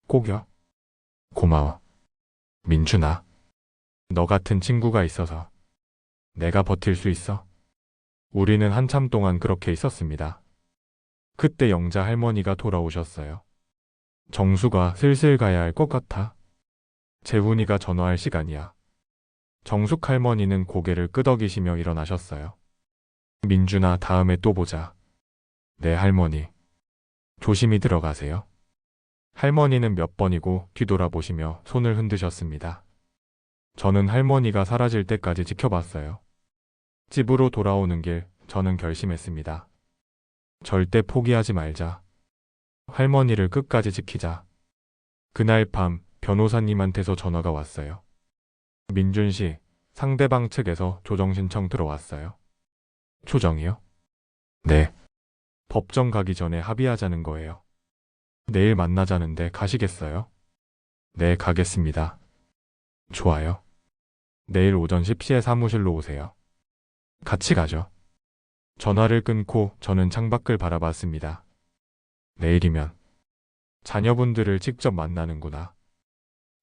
꼭요. 고마워. 민준아, 너 같은 친구가 있어서 내가 버틸 수 있어. 우리는 한참 동안 그렇게 있었습니다. 그때 영자 할머니가 돌아오셨어요. 정수가 슬슬 가야 할 것 같아. 재훈이가 전화할 시간이야. 정숙 할머니는 고개를 끄덕이시며 일어나셨어요. 민준아, 다음에 또 보자. 네, 할머니. 조심히 들어가세요. 할머니는 몇 번이고 뒤돌아보시며 손을 흔드셨습니다. 저는 할머니가 사라질 때까지 지켜봤어요. 집으로 돌아오는 길, 저는 결심했습니다. 절대 포기하지 말자. 할머니를 끝까지 지키자. 그날 밤 변호사님한테서 전화가 왔어요. 민준 씨, 상대방 측에서 조정 신청 들어왔어요. 조정이요? 네. 법정 가기 전에 합의하자는 거예요. 내일 만나자는데 가시겠어요? 네, 가겠습니다. 좋아요. 내일 오전 10시에 사무실로 오세요. 같이 가죠. 전화를 끊고 저는 창밖을 바라봤습니다. 내일이면 자녀분들을 직접 만나는구나.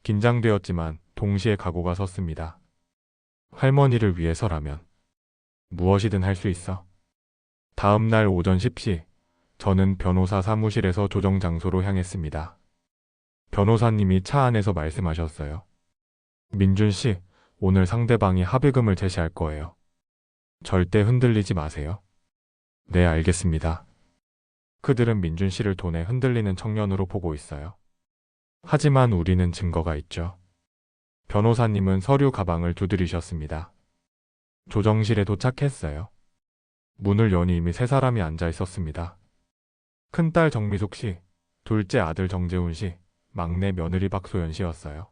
긴장되었지만 동시에 각오가 섰습니다. 할머니를 위해서라면 무엇이든 할 수 있어. 다음 날 오전 10시, 저는 변호사 사무실에서 조정 장소로 향했습니다. 변호사님이 차 안에서 말씀하셨어요. 민준 씨, 오늘 상대방이 합의금을 제시할 거예요. 절대 흔들리지 마세요. 네, 알겠습니다. 그들은 민준 씨를 돈에 흔들리는 청년으로 보고 있어요. 하지만 우리는 증거가 있죠. 변호사님은 서류 가방을 두드리셨습니다. 조정실에 도착했어요. 문을 여니 이미 세 사람이 앉아 있었습니다. 큰딸 정미숙 씨, 둘째 아들 정재훈 씨, 막내 며느리 박소연 씨였어요.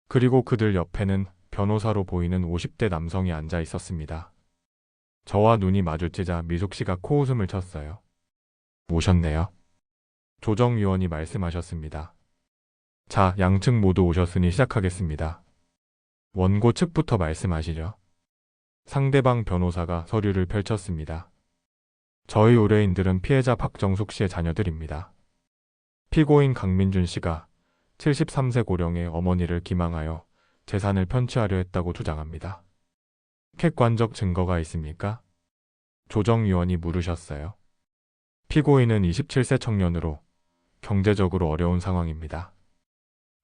그리고 그들 옆에는 변호사로 보이는 50대 남성이 앉아 있었습니다. 저와 눈이 마주치자 미숙 씨가 코웃음을 쳤어요. 오셨네요. 조정위원이 말씀하셨습니다. 자, 양측 모두 오셨으니 시작하겠습니다. 원고 측부터 말씀하시죠. 상대방 변호사가 서류를 펼쳤습니다. 저희 의뢰인들은 피해자 박정숙 씨의 자녀들입니다. 피고인 강민준 씨가 73세 고령의 어머니를 기망하여 재산을 편취하려 했다고 주장합니다. 객관적 증거가 있습니까? 조정위원이 물으셨어요. 피고인은 27세 청년으로 경제적으로 어려운 상황입니다.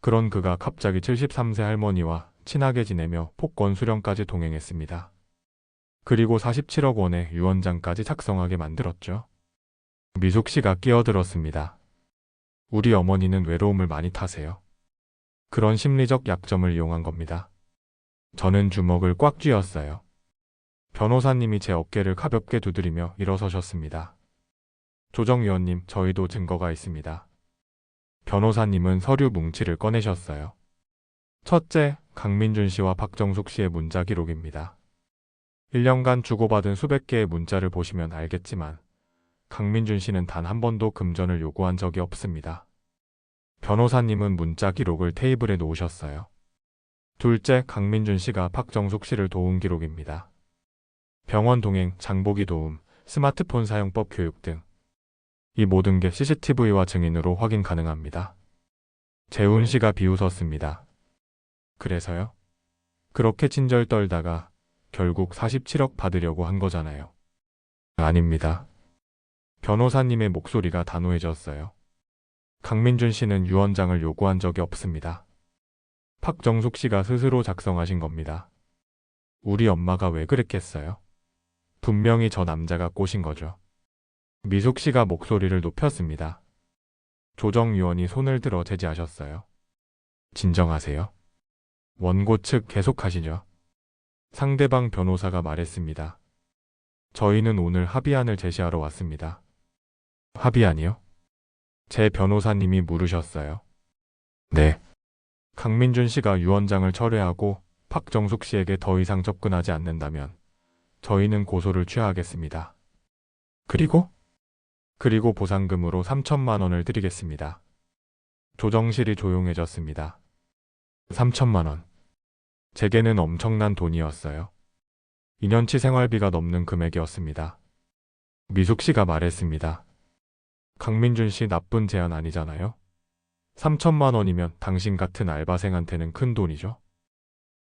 그런 그가 갑자기 73세 할머니와 친하게 지내며 폭권 수령까지 동행했습니다. 그리고 47억 원의 유언장까지 작성하게 만들었죠. 미숙 씨가 끼어들었습니다. 우리 어머니는 외로움을 많이 타세요. 그런 심리적 약점을 이용한 겁니다. 저는 주먹을 꽉 쥐었어요. 변호사님이 제 어깨를 가볍게 두드리며 일어서셨습니다. 조정위원님, 저희도 증거가 있습니다. 변호사님은 서류 뭉치를 꺼내셨어요. 첫째, 강민준 씨와 박정숙 씨의 문자 기록입니다. 1년간 주고받은 수백 개의 문자를 보시면 알겠지만 강민준 씨는 단 한 번도 금전을 요구한 적이 없습니다. 변호사님은 문자 기록을 테이블에 놓으셨어요. 둘째, 강민준 씨가 박정숙 씨를 도운 기록입니다. 병원 동행, 장보기 도움, 스마트폰 사용법 교육 등 이 모든 게 CCTV와 증인으로 확인 가능합니다. 재훈 씨가 비웃었습니다. 그래서요? 그렇게 친절 떨다가 결국 47억 받으려고 한 거잖아요. 아닙니다. 변호사님의 목소리가 단호해졌어요. 강민준 씨는 유언장을 요구한 적이 없습니다. 박정숙 씨가 스스로 작성하신 겁니다. 우리 엄마가 왜 그랬겠어요? 분명히 저 남자가 꼬신 거죠. 미숙 씨가 목소리를 높였습니다. 조정위원이 손을 들어 제지하셨어요. 진정하세요. 원고 측 계속하시죠. 상대방 변호사가 말했습니다. 저희는 오늘 합의안을 제시하러 왔습니다. 합의안이요? 제 변호사님이 물으셨어요. 네. 강민준 씨가 유언장을 철회하고 박정숙 씨에게 더 이상 접근하지 않는다면 저희는 고소를 취하하겠습니다. 그리고 보상금으로 3천만 원을 드리겠습니다. 조정실이 조용해졌습니다. 3천만 원. 제게는 엄청난 돈이었어요. 2년치 생활비가 넘는 금액이었습니다. 미숙 씨가 말했습니다. 강민준 씨 나쁜 제안 아니잖아요? 3천만 원이면 당신 같은 알바생한테는 큰 돈이죠.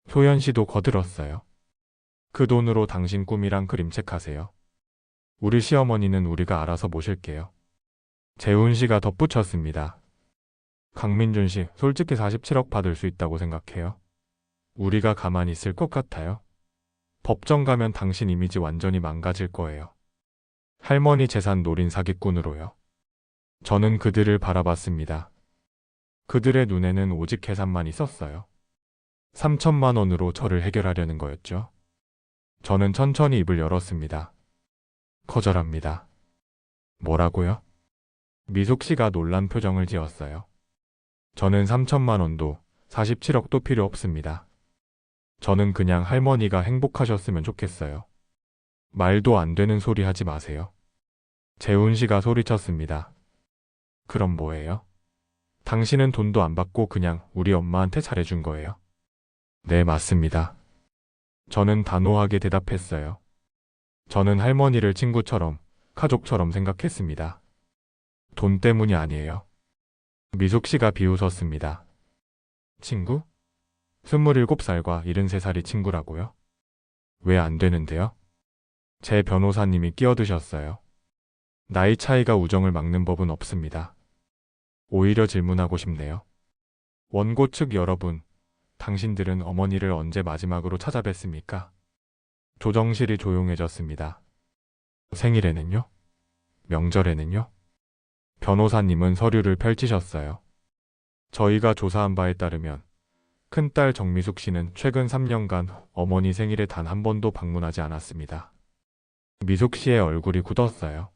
소연 씨도 거들었어요. 그 돈으로 당신 꿈이랑 그림책 하세요. 우리 시어머니는 우리가 알아서 모실게요. 재훈 씨가 덧붙였습니다. 강민준 씨, 솔직히 47억 받을 수 있다고 생각해요? 우리가 가만히 있을 것 같아요? 법정 가면 당신 이미지 완전히 망가질 거예요. 할머니 재산 노린 사기꾼으로요. 저는 그들을 바라봤습니다. 그들의 눈에는 오직 계산만 있었어요. 3천만 원으로 저를 해결하려는 거였죠. 저는 천천히 입을 열었습니다. 거절합니다. 뭐라고요? 미숙 씨가 놀란 표정을 지었어요. 저는 3천만 원도 47억도 필요 없습니다. 저는 그냥 할머니가 행복하셨으면 좋겠어요. 말도 안 되는 소리 하지 마세요. 재훈 씨가 소리쳤습니다. 그럼 뭐예요? 당신은 돈도 안 받고 그냥 우리 엄마한테 잘해준 거예요? 네, 맞습니다. 저는 단호하게 대답했어요. 저는 할머니를 친구처럼, 가족처럼 생각했습니다. 돈 때문이 아니에요. 미숙 씨가 비웃었습니다. 친구? 27살과 73살이 친구라고요? 왜 안 되는데요? 제 변호사님이 끼어드셨어요. 나이 차이가 우정을 막는 법은 없습니다. 오히려 질문하고 싶네요. 원고 측 여러분, 당신들은 어머니를 언제 마지막으로 찾아뵀습니까? 조정실이 조용해졌습니다. 생일에는요? 명절에는요? 변호사님은 서류를 펼치셨어요. 저희가 조사한 바에 따르면 큰딸 정미숙 씨는 최근 3년간 어머니 생일에 단 한 번도 방문하지 않았습니다. 미숙 씨의 얼굴이 굳었어요.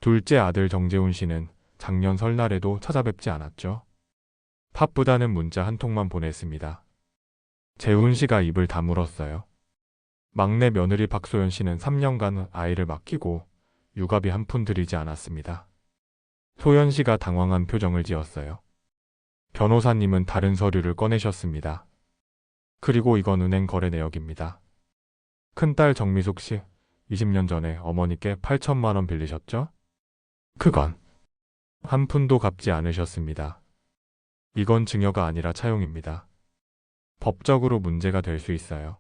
둘째 아들 정재훈 씨는 작년 설날에도 찾아뵙지 않았죠. 바쁘다는 문자 한 통만 보냈습니다. 재훈 씨가 입을 다물었어요. 막내 며느리 박소연 씨는 3년간 아이를 맡기고 육아비 한 푼 들이지 않았습니다. 소연 씨가 당황한 표정을 지었어요. 변호사님은 다른 서류를 꺼내셨습니다. 그리고 이건 은행 거래 내역입니다. 큰딸 정미숙 씨, 20년 전에 어머니께 8천만 원 빌리셨죠? 그건 한 푼도 갚지 않으셨습니다. 이건 증여가 아니라 차용입니다. 법적으로 문제가 될 수 있어요.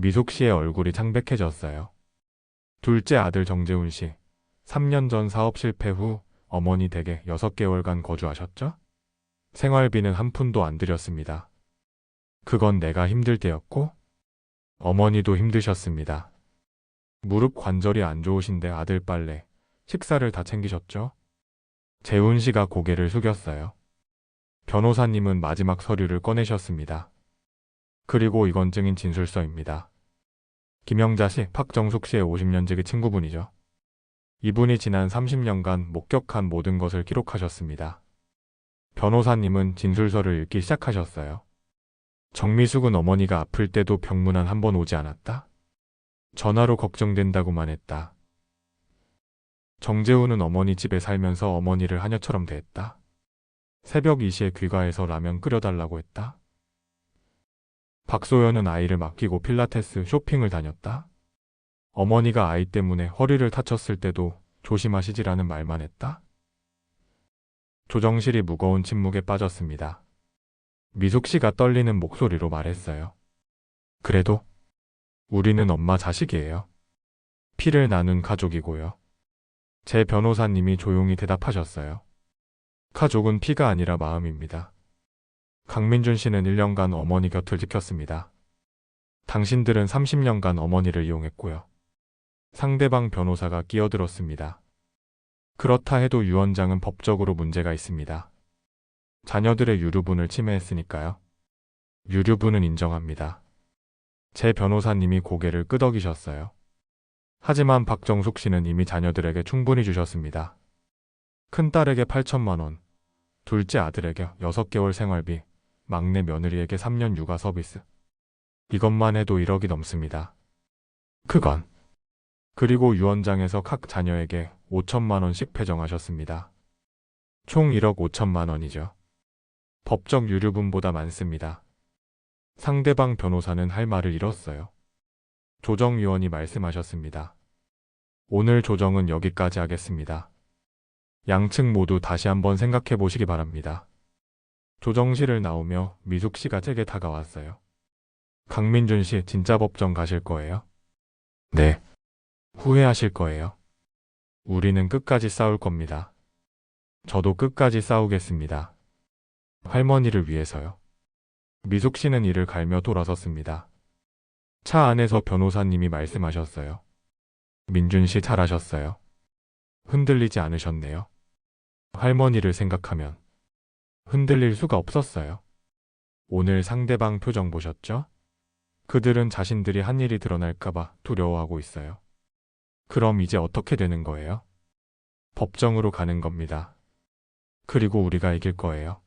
미숙 씨의 얼굴이 창백해졌어요. 둘째 아들 정재훈 씨, 3년 전 사업 실패 후 어머니 댁에 6개월간 거주하셨죠? 생활비는 한 푼도 안 들였습니다. 그건 내가 힘들 때였고, 어머니도 힘드셨습니다. 무릎 관절이 안 좋으신데 아들 빨래, 식사를 다 챙기셨죠? 재훈 씨가 고개를 숙였어요. 변호사님은 마지막 서류를 꺼내셨습니다. 그리고 이건 증인 진술서입니다. 김영자 씨, 박정숙 씨의 50년지기 친구분이죠. 이분이 지난 30년간 목격한 모든 것을 기록하셨습니다. 변호사님은 진술서를 읽기 시작하셨어요. 정미숙은 어머니가 아플 때도 병문안 한 번 오지 않았다. 전화로 걱정된다고만 했다. 정재훈은 어머니 집에 살면서 어머니를 하녀처럼 대했다. 새벽 2시에 귀가해서 라면 끓여달라고 했다. 박소연은 아이를 맡기고 필라테스 쇼핑을 다녔다. 어머니가 아이 때문에 허리를 다쳤을 때도 조심하시지라는 말만 했다. 조정실이 무거운 침묵에 빠졌습니다. 미숙 씨가 떨리는 목소리로 말했어요. 그래도 우리는 엄마 자식이에요. 피를 나눈 가족이고요. 제 변호사님이 조용히 대답하셨어요. 가족은 피가 아니라 마음입니다. 강민준 씨는 1년간 어머니 곁을 지켰습니다. 당신들은 30년간 어머니를 이용했고요. 상대방 변호사가 끼어들었습니다. 그렇다 해도 유 원장은 법적으로 문제가 있습니다. 자녀들의 유류분을 침해했으니까요. 유류분은 인정합니다. 제 변호사님이 고개를 끄덕이셨어요. 하지만 박정숙 씨는 이미 자녀들에게 충분히 주셨습니다. 큰딸에게 8천만 원, 둘째 아들에게 6개월 생활비, 막내 며느리에게 3년 육아 서비스. 이것만 해도 1억이 넘습니다. 그건. 그리고 유원장에서 각 자녀에게 5천만 원씩 배정하셨습니다. 총 1억 5천만 원이죠. 법적 유류분보다 많습니다. 상대방 변호사는 할 말을 잃었어요. 조정위원이 말씀하셨습니다. 오늘 조정은 여기까지 하겠습니다. 양측 모두 다시 한번 생각해 보시기 바랍니다. 조정실을 나오며 미숙 씨가 제게 다가왔어요. 강민준 씨, 진짜 법정 가실 거예요? 네. 후회하실 거예요. 우리는 끝까지 싸울 겁니다. 저도 끝까지 싸우겠습니다. 할머니를 위해서요. 미숙 씨는 이를 갈며 돌아섰습니다. 차 안에서 변호사님이 말씀하셨어요. 민준 씨 잘하셨어요. 흔들리지 않으셨네요. 할머니를 생각하면 흔들릴 수가 없었어요. 오늘 상대방 표정 보셨죠? 그들은 자신들이 한 일이 드러날까봐 두려워하고 있어요. 그럼 이제 어떻게 되는 거예요? 법정으로 가는 겁니다. 그리고 우리가 이길 거예요.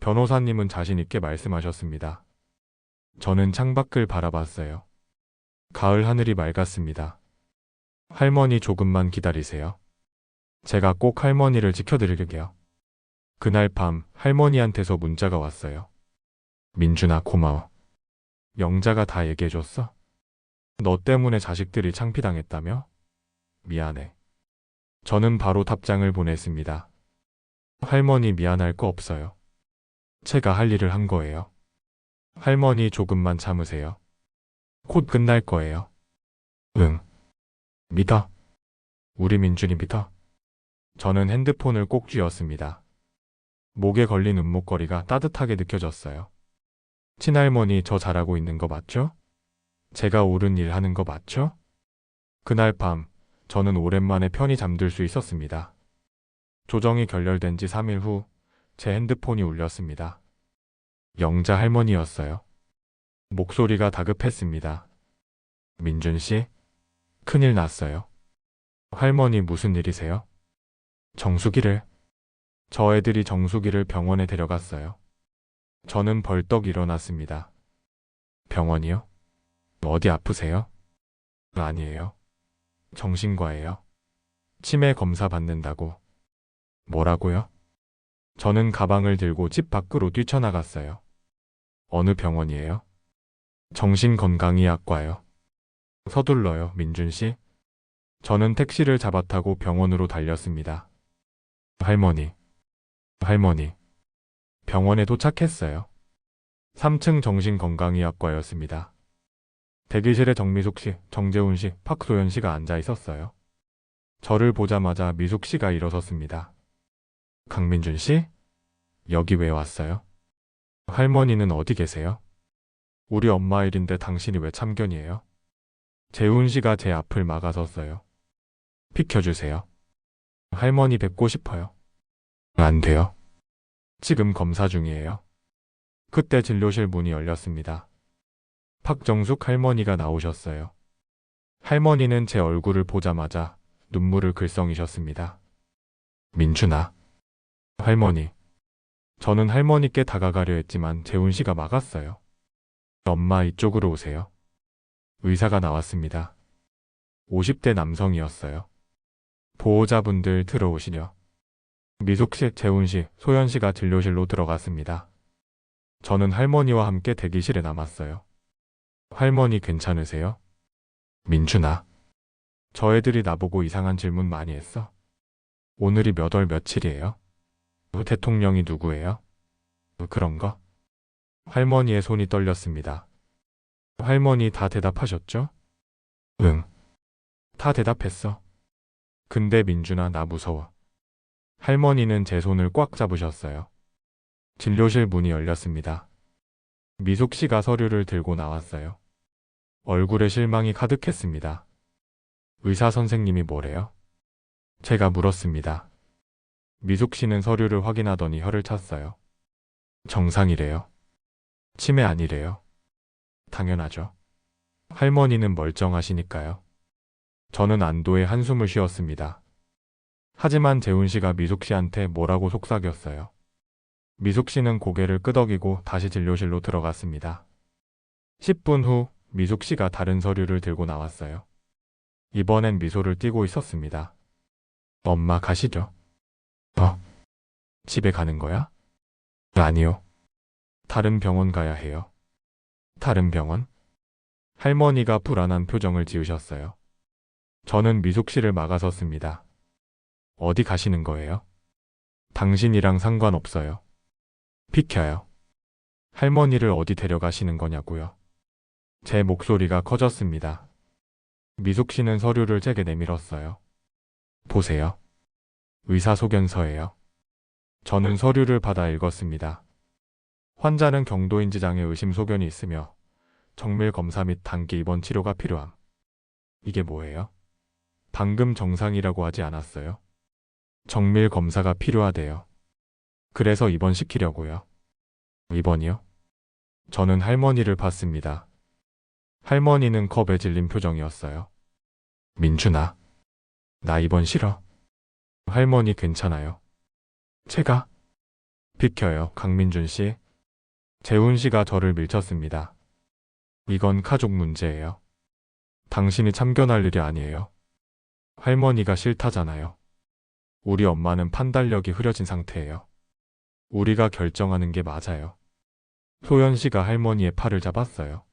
변호사님은 자신 있게 말씀하셨습니다. 저는 창밖을 바라봤어요. 가을 하늘이 맑았습니다. 할머니 조금만 기다리세요. 제가 꼭 할머니를 지켜드릴게요. 그날 밤 할머니한테서 문자가 왔어요. 민준아 고마워. 영자가 다 얘기해줬어? 너 때문에 자식들이 창피당했다며? 미안해. 저는 바로 답장을 보냈습니다. 할머니 미안할 거 없어요. 제가 할 일을 한 거예요. 할머니 조금만 참으세요. 곧 끝날 거예요. 응. 믿어. 우리 민준이 믿어. 저는 핸드폰을 꼭 쥐었습니다. 목에 걸린 은목걸이가 따뜻하게 느껴졌어요. 친할머니 저 잘하고 있는 거 맞죠? 제가 옳은 일 하는 거 맞죠? 그날 밤 저는 오랜만에 편히 잠들 수 있었습니다. 조정이 결렬된 지 3일 후 제 핸드폰이 울렸습니다. 영자 할머니였어요. 목소리가 다급했습니다. 민준 씨, 큰일 났어요. 할머니 무슨 일이세요? 정수기를. 저 애들이 정수기를 병원에 데려갔어요. 저는 벌떡 일어났습니다. 병원이요? 어디 아프세요? 아니에요. 정신과예요. 치매 검사 받는다고. 뭐라고요? 저는 가방을 들고 집 밖으로 뛰쳐나갔어요. 어느 병원이에요? 정신건강의학과요. 서둘러요, 민준 씨. 저는 택시를 잡아타고 병원으로 달렸습니다. 할머니. 병원에 도착했어요. 3층 정신건강의학과였습니다. 대기실에 정미숙 씨, 정재훈 씨, 박소연 씨가 앉아 있었어요. 저를 보자마자 미숙 씨가 일어섰습니다. 강민준 씨? 여기 왜 왔어요? 할머니는 어디 계세요? 우리 엄마 일인데 당신이 왜 참견이에요? 재훈 씨가 제 앞을 막아섰어요. 비켜주세요. 할머니 뵙고 싶어요. 안 돼요. 지금 검사 중이에요. 그때 진료실 문이 열렸습니다. 박정숙 할머니가 나오셨어요. 할머니는 제 얼굴을 보자마자 눈물을 글썽이셨습니다. 민준아. 할머니. 저는 할머니께 다가가려 했지만 재훈 씨가 막았어요. 엄마 이쪽으로 오세요. 의사가 나왔습니다. 50대 남성이었어요. 보호자분들 들어오시려. 미숙 씨, 재훈 씨, 소연 씨가 진료실로 들어갔습니다. 저는 할머니와 함께 대기실에 남았어요. 할머니 괜찮으세요? 민준아. 저 애들이 나보고 이상한 질문 많이 했어. 오늘이 몇 월 며칠이에요? 대통령이 누구예요? 그런 거? 할머니의 손이 떨렸습니다. 할머니 다 대답하셨죠? 응. 다 대답했어. 근데 민준아 나 무서워. 할머니는 제 손을 꽉 잡으셨어요. 진료실 문이 열렸습니다. 미숙 씨가 서류를 들고 나왔어요. 얼굴에 실망이 가득했습니다. 의사 선생님이 뭐래요? 제가 물었습니다. 미숙 씨는 서류를 확인하더니 혀를 찼어요. 정상이래요. 치매 아니래요. 당연하죠. 할머니는 멀쩡하시니까요. 저는 안도의 한숨을 쉬었습니다. 하지만 재훈 씨가 미숙 씨한테 뭐라고 속삭였어요. 미숙 씨는 고개를 끄덕이고 다시 진료실로 들어갔습니다. 10분 후 미숙 씨가 다른 서류를 들고 나왔어요. 이번엔 미소를 띠고 있었습니다. 엄마 가시죠. 집에 가는 거야? 아니요. 다른 병원 가야 해요. 다른 병원? 할머니가 불안한 표정을 지으셨어요. 저는 미숙 씨를 막아섰습니다. 어디 가시는 거예요? 당신이랑 상관없어요. 비켜요. 할머니를 어디 데려가시는 거냐고요. 제 목소리가 커졌습니다. 미숙 씨는 서류를 제게 내밀었어요. 보세요. 의사소견서예요. 저는 서류를 받아 읽었습니다. 환자는 경도인지 장애 의심 소견이 있으며 정밀 검사 및 단기 입원 치료가 필요함. 이게 뭐예요? 방금 정상이라고 하지 않았어요? 정밀 검사가 필요하대요. 그래서 입원시키려고요. 입원이요? 저는 할머니를 봤습니다. 할머니는 겁에 질린 표정이었어요. 민준아, 나 입원 싫어. 할머니 괜찮아요. 제가? 비켜요, 강민준 씨. 재훈 씨가 저를 밀쳤습니다. 이건 가족 문제예요. 당신이 참견할 일이 아니에요. 할머니가 싫다잖아요. 우리 엄마는 판단력이 흐려진 상태예요. 우리가 결정하는 게 맞아요. 소연 씨가 할머니의 팔을 잡았어요.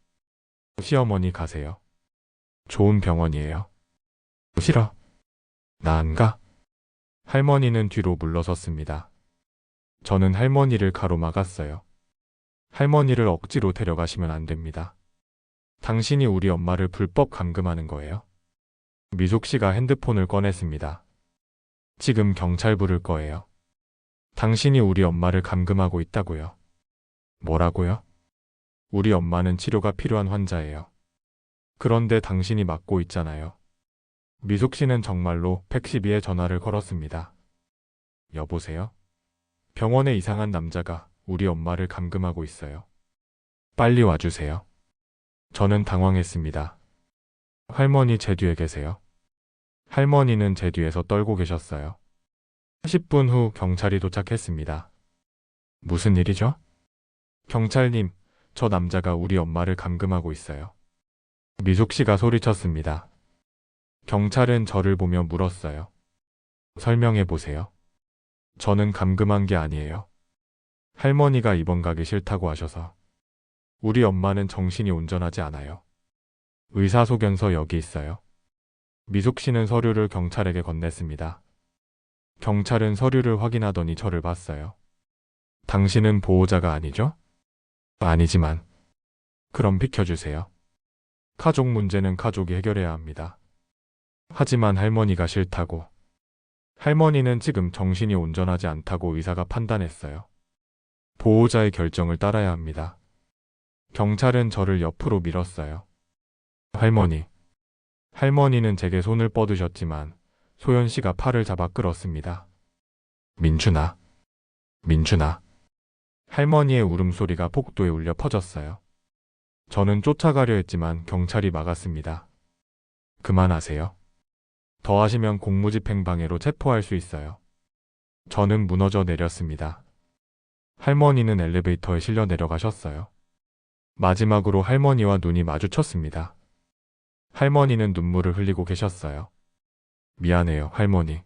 시어머니 가세요. 좋은 병원이에요. 싫어. 나 안 가. 할머니는 뒤로 물러섰습니다. 저는 할머니를 가로막았어요. 할머니를 억지로 데려가시면 안 됩니다. 당신이 우리 엄마를 불법 감금하는 거예요. 미숙 씨가 핸드폰을 꺼냈습니다. 지금 경찰 부를 거예요. 당신이 우리 엄마를 감금하고 있다고요. 뭐라고요? 우리 엄마는 치료가 필요한 환자예요. 그런데 당신이 맡고 있잖아요. 미숙 씨는 정말로 112에 전화를 걸었습니다. 여보세요? 병원에 이상한 남자가 우리 엄마를 감금하고 있어요. 빨리 와주세요. 저는 당황했습니다. 할머니 제 뒤에 계세요. 할머니는 제 뒤에서 떨고 계셨어요. 10분 후 경찰이 도착했습니다. 무슨 일이죠? 경찰님, 저 남자가 우리 엄마를 감금하고 있어요. 미숙 씨가 소리쳤습니다. 경찰은 저를 보며 물었어요. 설명해 보세요. 저는 감금한 게 아니에요. 할머니가 입원 가기 싫다고 하셔서. 우리 엄마는 정신이 온전하지 않아요. 의사소견서 여기 있어요. 미숙 씨는 서류를 경찰에게 건넸습니다. 경찰은 서류를 확인하더니 저를 봤어요. 당신은 보호자가 아니죠? 아니지만. 그럼 비켜주세요. 가족 문제는 가족이 해결해야 합니다. 하지만 할머니가 싫다고. 할머니는 지금 정신이 온전하지 않다고 의사가 판단했어요. 보호자의 결정을 따라야 합니다. 경찰은 저를 옆으로 밀었어요. 할머니. 할머니는 제게 손을 뻗으셨지만 소연 씨가 팔을 잡아 끌었습니다. 민준아. 민준아. 할머니의 울음소리가 복도에 울려 퍼졌어요. 저는 쫓아가려 했지만 경찰이 막았습니다. 그만하세요. 더 하시면 공무집행방해로 체포할 수 있어요. 저는 무너져 내렸습니다. 할머니는 엘리베이터에 실려 내려가셨어요. 마지막으로 할머니와 눈이 마주쳤습니다. 할머니는 눈물을 흘리고 계셨어요. 미안해요, 할머니.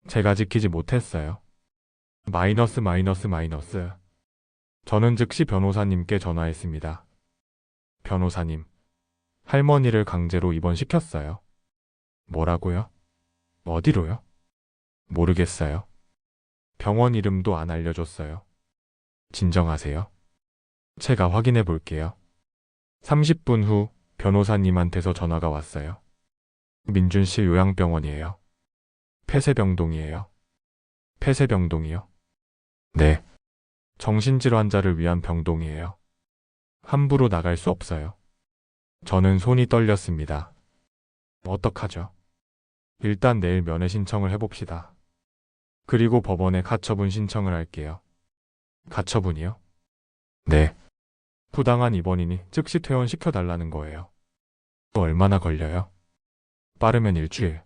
제가 지키지 못했어요. 마이너스. 저는 즉시 변호사님께 전화했습니다. 변호사님, 할머니를 강제로 입원시켰어요. 뭐라고요? 어디로요? 모르겠어요. 병원 이름도 안 알려줬어요. 진정하세요. 제가 확인해 볼게요. 30분 후 변호사님한테서 전화가 왔어요. 민준씨 요양병원이에요. 폐쇄병동이에요. 폐쇄병동이요? 네. 정신질 환자를 위한 병동이에요. 함부로 나갈 수 없어요. 저는 손이 떨렸습니다. 어떡하죠? 일단 내일 면회 신청을 해봅시다. 그리고 법원에 가처분 신청을 할게요. 가처분이요? 네. 부당한 입원이니 즉시 퇴원시켜달라는 거예요. 얼마나 걸려요? 빠르면 일주일.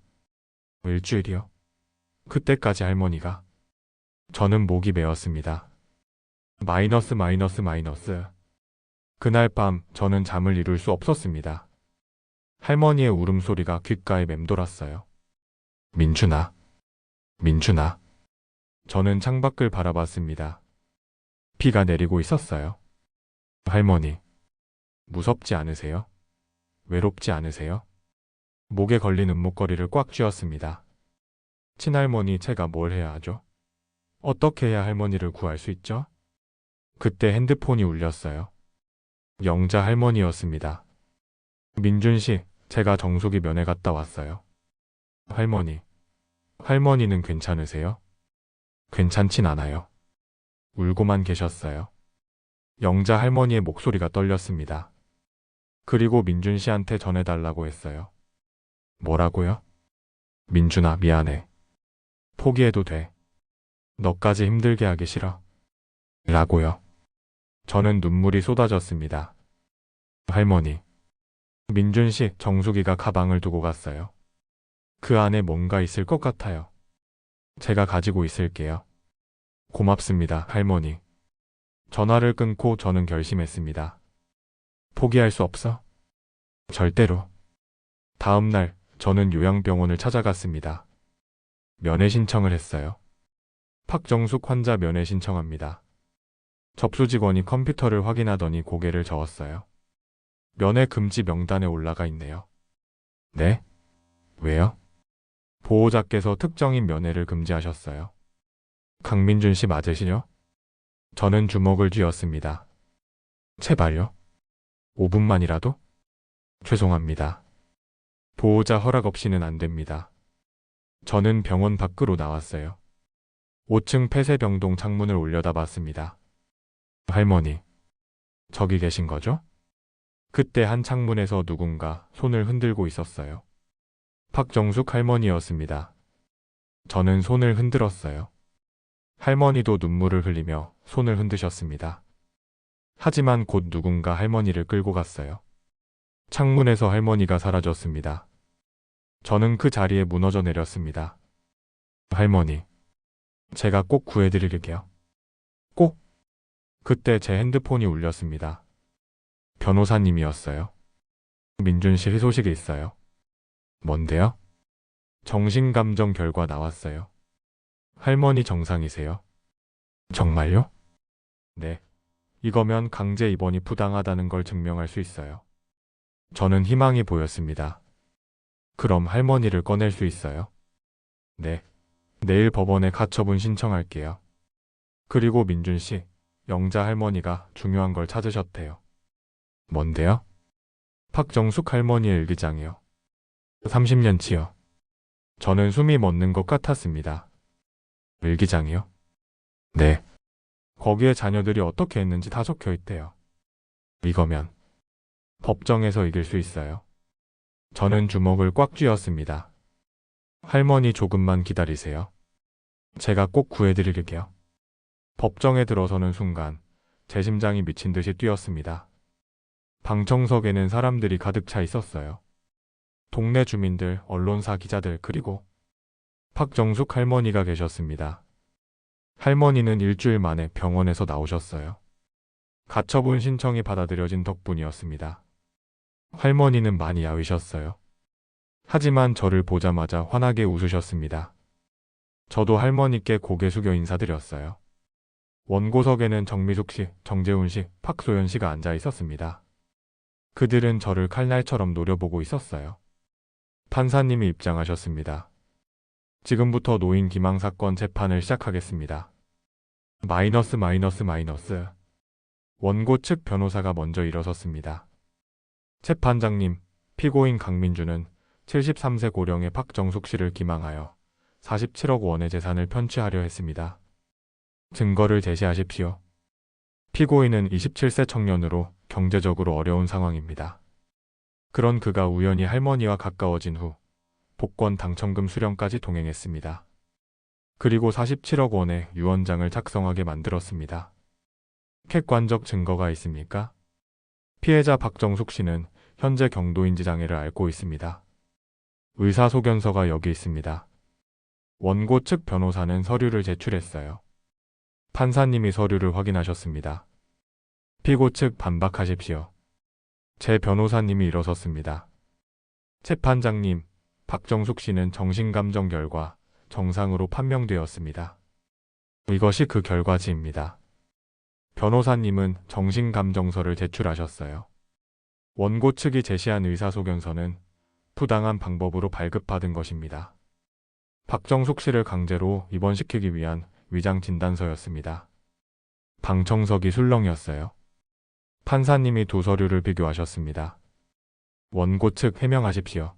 일주일이요? 그때까지 할머니가. 저는 목이 메었습니다. 마이너스. 그날 밤 저는 잠을 이룰 수 없었습니다. 할머니의 울음소리가 귓가에 맴돌았어요. 민준아. 민준아. 저는 창밖을 바라봤습니다. 비가 내리고 있었어요. 할머니. 무섭지 않으세요? 외롭지 않으세요? 목에 걸린 은목걸이를 꽉 쥐었습니다. 친할머니, 제가 뭘 해야 하죠? 어떻게 해야 할머니를 구할 수 있죠? 그때 핸드폰이 울렸어요. 영자 할머니였습니다. 민준 씨, 제가 정숙이 면회 갔다 왔어요. 할머니는 괜찮으세요? 괜찮진 않아요. 울고만 계셨어요. 영자 할머니의 목소리가 떨렸습니다. 그리고 민준 씨한테 전해달라고 했어요. 뭐라고요? 민준아, 미안해. 포기해도 돼. 너까지 힘들게 하기 싫어. 라고요. 저는 눈물이 쏟아졌습니다. 할머니. 민준 씨, 정숙이가 가방을 두고 갔어요. 그 안에 뭔가 있을 것 같아요. 제가 가지고 있을게요. 고맙습니다, 할머니. 전화를 끊고 저는 결심했습니다. 포기할 수 없어? 절대로. 다음 날 저는 요양병원을 찾아갔습니다. 면회 신청을 했어요. 박정숙 환자 면회 신청합니다. 접수 직원이 컴퓨터를 확인하더니 고개를 저었어요. 면회 금지 명단에 올라가 있네요. 네? 왜요? 보호자께서 특정인 면회를 금지하셨어요. 강민준 씨 맞으시죠? 저는 주먹을 쥐었습니다. 제발요. 5분만이라도? 죄송합니다. 보호자 허락 없이는 안 됩니다. 저는 병원 밖으로 나왔어요. 5층 폐쇄병동 창문을 올려다봤습니다. 할머니, 저기 계신 거죠? 그때 한 창문에서 누군가 손을 흔들고 있었어요. 박정숙 할머니였습니다. 저는 손을 흔들었어요. 할머니도 눈물을 흘리며 손을 흔드셨습니다. 하지만 곧 누군가 할머니를 끌고 갔어요. 창문에서 할머니가 사라졌습니다. 저는 그 자리에 무너져 내렸습니다. 할머니, 제가 꼭 구해드릴게요. 꼭. 그때 제 핸드폰이 울렸습니다. 변호사님이었어요. 민준 씨 희소식이 있어요. 뭔데요? 정신감정 결과 나왔어요. 할머니 정상이세요. 정말요? 네. 이거면 강제 입원이 부당하다는 걸 증명할 수 있어요. 저는 희망이 보였습니다. 그럼 할머니를 꺼낼 수 있어요? 네. 내일 법원에 가처분 신청할게요. 그리고 민준 씨, 영자 할머니가 중요한 걸 찾으셨대요. 뭔데요? 박정숙 할머니의 일기장이요. 30년치요. 저는 숨이 멎는 것 같았습니다. 일기장이요? 네. 거기에 자녀들이 어떻게 했는지 다 적혀 있대요. 이거면 법정에서 이길 수 있어요. 저는 주먹을 꽉 쥐었습니다. 할머니 조금만 기다리세요. 제가 꼭 구해드릴게요. 법정에 들어서는 순간 제 심장이 미친 듯이 뛰었습니다. 방청석에는 사람들이 가득 차 있었어요. 동네 주민들, 언론사 기자들, 그리고 박정숙 할머니가 계셨습니다. 할머니는 일주일 만에 병원에서 나오셨어요. 가처분 신청이 받아들여진 덕분이었습니다. 할머니는 많이 야위셨어요. 하지만 저를 보자마자 환하게 웃으셨습니다. 저도 할머니께 고개 숙여 인사드렸어요. 원고석에는 정미숙 씨, 정재훈 씨, 박소연 씨가 앉아 있었습니다. 그들은 저를 칼날처럼 노려보고 있었어요. 판사님이 입장하셨습니다. 지금부터 노인 기망 사건 재판을 시작하겠습니다. 마이너스. 원고 측 변호사가 먼저 일어섰습니다. 재판장님, 피고인 강민주는 73세 고령의 박정숙 씨를 기망하여 47억 원의 재산을 편취하려 했습니다. 증거를 제시하십시오. 피고인은 27세 청년으로 경제적으로 어려운 상황입니다. 그런 그가 우연히 할머니와 가까워진 후 복권 당첨금 수령까지 동행했습니다. 그리고 47억 원의 유언장을 작성하게 만들었습니다. 객관적 증거가 있습니까? 피해자 박정숙 씨는 현재 경도인지 장애를 앓고 있습니다. 의사소견서가 여기 있습니다. 원고 측 변호사는 서류를 제출했어요. 판사님이 서류를 확인하셨습니다. 피고 측 반박하십시오. 제 변호사님이 일어섰습니다. 재판장님, 박정숙 씨는 정신감정 결과 정상으로 판명되었습니다. 이것이 그 결과지입니다. 변호사님은 정신감정서를 제출하셨어요. 원고 측이 제시한 의사소견서는 부당한 방법으로 발급받은 것입니다. 박정숙 씨를 강제로 입원시키기 위한 위장 진단서였습니다. 방청석이 술렁이었어요. 판사님이 두 서류를 비교하셨습니다. 원고 측 해명하십시오.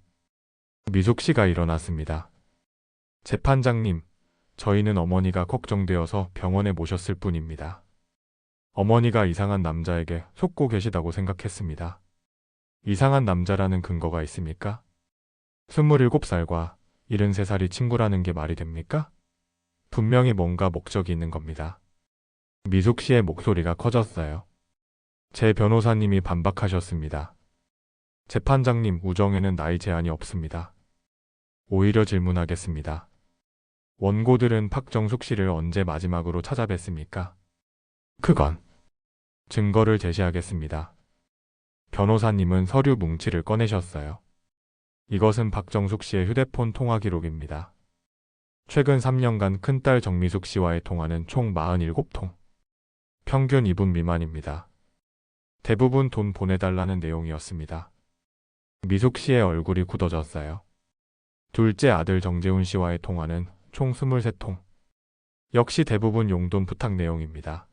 미숙 씨가 일어났습니다. 재판장님, 저희는 어머니가 걱정되어서 병원에 모셨을 뿐입니다. 어머니가 이상한 남자에게 속고 계시다고 생각했습니다. 이상한 남자라는 근거가 있습니까? 27살과 73살이 친구라는 게 말이 됩니까? 분명히 뭔가 목적이 있는 겁니다. 미숙 씨의 목소리가 커졌어요. 제 변호사님이 반박하셨습니다. 재판장님, 우정에는 나이 제한이 없습니다. 오히려 질문하겠습니다. 원고들은 박정숙 씨를 언제 마지막으로 찾아뵀습니까? 그건 증거를 제시하겠습니다. 변호사님은 서류 뭉치를 꺼내셨어요. 이것은 박정숙 씨의 휴대폰 통화 기록입니다. 최근 3년간 큰딸 정미숙 씨와의 통화는 총 47통. 평균 2분 미만입니다. 대부분 돈 보내달라는 내용이었습니다. 미숙 씨의 얼굴이 굳어졌어요. 둘째 아들 정재훈 씨와의 통화는 총 23통. 역시 대부분 용돈 부탁 내용입니다.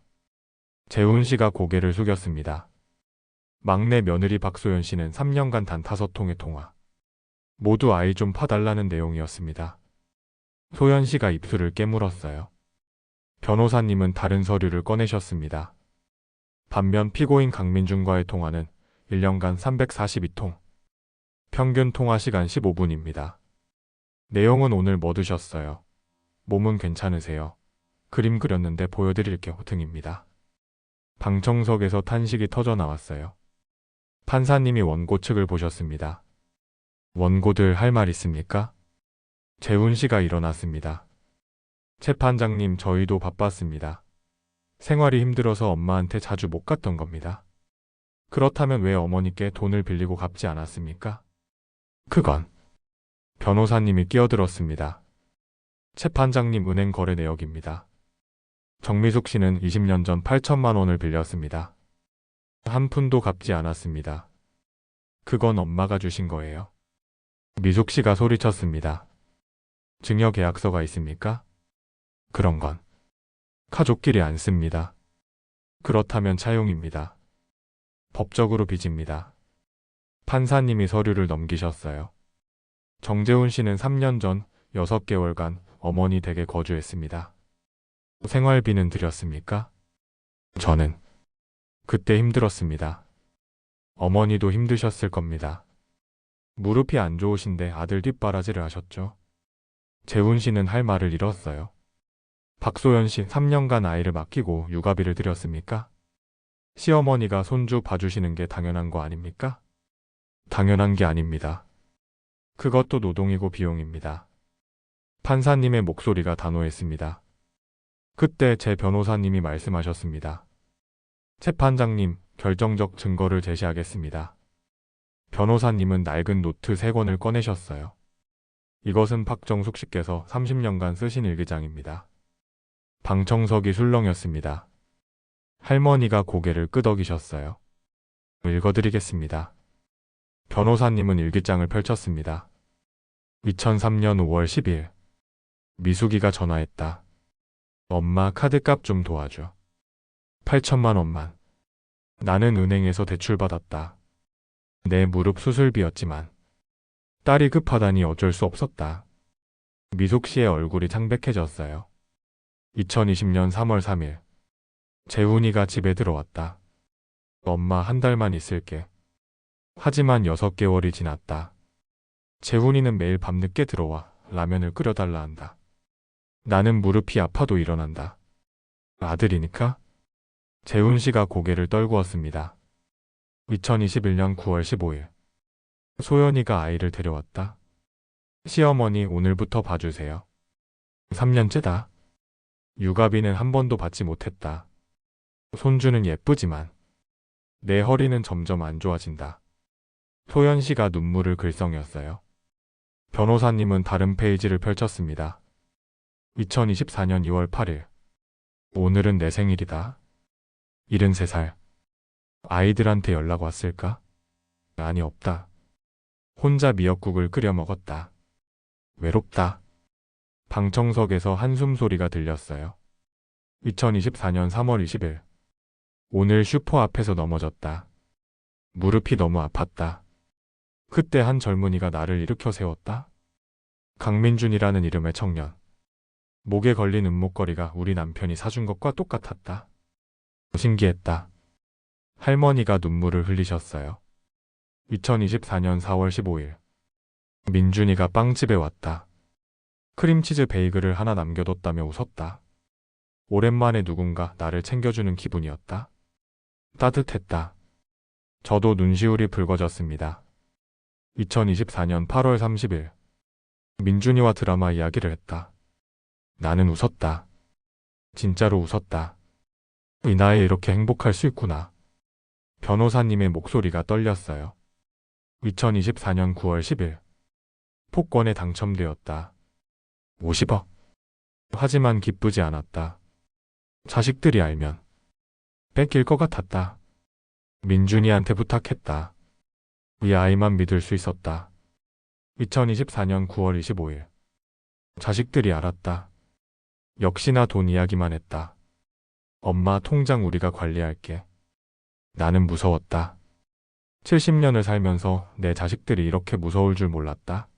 재훈 씨가 고개를 숙였습니다. 막내 며느리 박소연 씨는 3년간 단 5통의 통화. 모두 아이 좀 파달라는 내용이었습니다. 소연 씨가 입술을 깨물었어요. 변호사님은 다른 서류를 꺼내셨습니다. 반면 피고인 강민준과의 통화는 1년간 342통. 평균 통화 시간 15분입니다. 내용은 오늘 뭐 드셨어요? 몸은 괜찮으세요? 그림 그렸는데 보여드릴게요 등입니다. 방청석에서 탄식이 터져 나왔어요. 판사님이 원고 측을 보셨습니다. 원고들 할 말 있습니까? 재훈 씨가 일어났습니다. 재판장님, 저희도 바빴습니다. 생활이 힘들어서 엄마한테 자주 못 갔던 겁니다. 그렇다면 왜 어머니께 돈을 빌리고 갚지 않았습니까? 그건 변호사님이 끼어들었습니다. 재판장님, 은행 거래 내역입니다. 정미숙 씨는 20년 전 8천만 원을 빌렸습니다. 한 푼도 갚지 않았습니다. 그건 엄마가 주신 거예요. 미숙 씨가 소리쳤습니다. 증여 계약서가 있습니까? 그런 건 가족끼리 안 씁니다. 그렇다면 차용입니다. 법적으로 빚입니다. 판사님이 서류를 넘기셨어요. 정재훈 씨는 3년 전 6개월간 어머니 댁에 거주했습니다. 생활비는 드렸습니까? 저는 그때 힘들었습니다. 어머니도 힘드셨을 겁니다. 무릎이 안 좋으신데 아들 뒷바라지를 하셨죠. 재훈 씨는 할 말을 잃었어요. 박소연 씨, 3년간 아이를 맡기고 육아비를 드렸습니까? 시어머니가 손주 봐주시는 게 당연한 거 아닙니까? 당연한 게 아닙니다. 그것도 노동이고 비용입니다. 판사님의 목소리가 단호했습니다. 그때 제 변호사님이 말씀하셨습니다. 재판장님, 결정적 증거를 제시하겠습니다. 변호사님은 낡은 노트 3권을 꺼내셨어요. 이것은 박정숙 씨께서 30년간 쓰신 일기장입니다. 방청석이 술렁였습니다. 할머니가 고개를 끄덕이셨어요. 읽어드리겠습니다. 변호사님은 일기장을 펼쳤습니다. 2003년 5월 10일. 미숙이가 전화했다. 엄마 카드값 좀 도와줘. 8천만 원만. 나는 은행에서 대출받았다. 내 무릎 수술비였지만 딸이 급하다니 어쩔 수 없었다. 미숙 씨의 얼굴이 창백해졌어요. 2020년 3월 3일. 재훈이가 집에 들어왔다. 엄마, 한 달만 있을게. 하지만 6개월이 지났다. 재훈이는 매일 밤늦게 들어와 라면을 끓여달라 한다. 나는 무릎이 아파도 일어난다. 아들이니까? 재훈 씨가 고개를 떨구었습니다. 2021년 9월 15일. 소연이가 아이를 데려왔다. 시어머니, 오늘부터 봐주세요. 3년째다. 육아비는 한 번도 받지 못했다. 손주는 예쁘지만 내 허리는 점점 안 좋아진다. 소연 씨가 눈물을 글썽였어요. 변호사님은 다른 페이지를 펼쳤습니다. 2024년 2월 8일. 오늘은 내 생일이다. 73살. 아이들한테 연락 왔을까? 아니, 없다. 혼자 미역국을 끓여 먹었다. 외롭다. 방청석에서 한숨 소리가 들렸어요. 2024년 3월 20일. 오늘 슈퍼 앞에서 넘어졌다. 무릎이 너무 아팠다. 그때 한 젊은이가 나를 일으켜 세웠다. 강민준이라는 이름의 청년. 목에 걸린 은목걸이가 우리 남편이 사준 것과 똑같았다. 신기했다. 할머니가 눈물을 흘리셨어요. 2024년 4월 15일. 민준이가 빵집에 왔다. 크림치즈 베이글을 하나 남겨뒀다며 웃었다. 오랜만에 누군가 나를 챙겨주는 기분이었다. 따뜻했다. 저도 눈시울이 붉어졌습니다. 2024년 8월 30일. 민준이와 드라마 이야기를 했다. 나는 웃었다. 진짜로 웃었다. 이 나이에 이렇게 행복할 수 있구나. 변호사님의 목소리가 떨렸어요. 2024년 9월 10일. 복권에 당첨되었다. 50억. 하지만 기쁘지 않았다. 자식들이 알면 뺏길 것 같았다. 민준이한테 부탁했다. 이 아이만 믿을 수 있었다. 2024년 9월 25일. 자식들이 알았다. 역시나 돈 이야기만 했다. 엄마 통장 우리가 관리할게. 나는 무서웠다. 70년을 살면서 내 자식들이 이렇게 무서울 줄 몰랐다.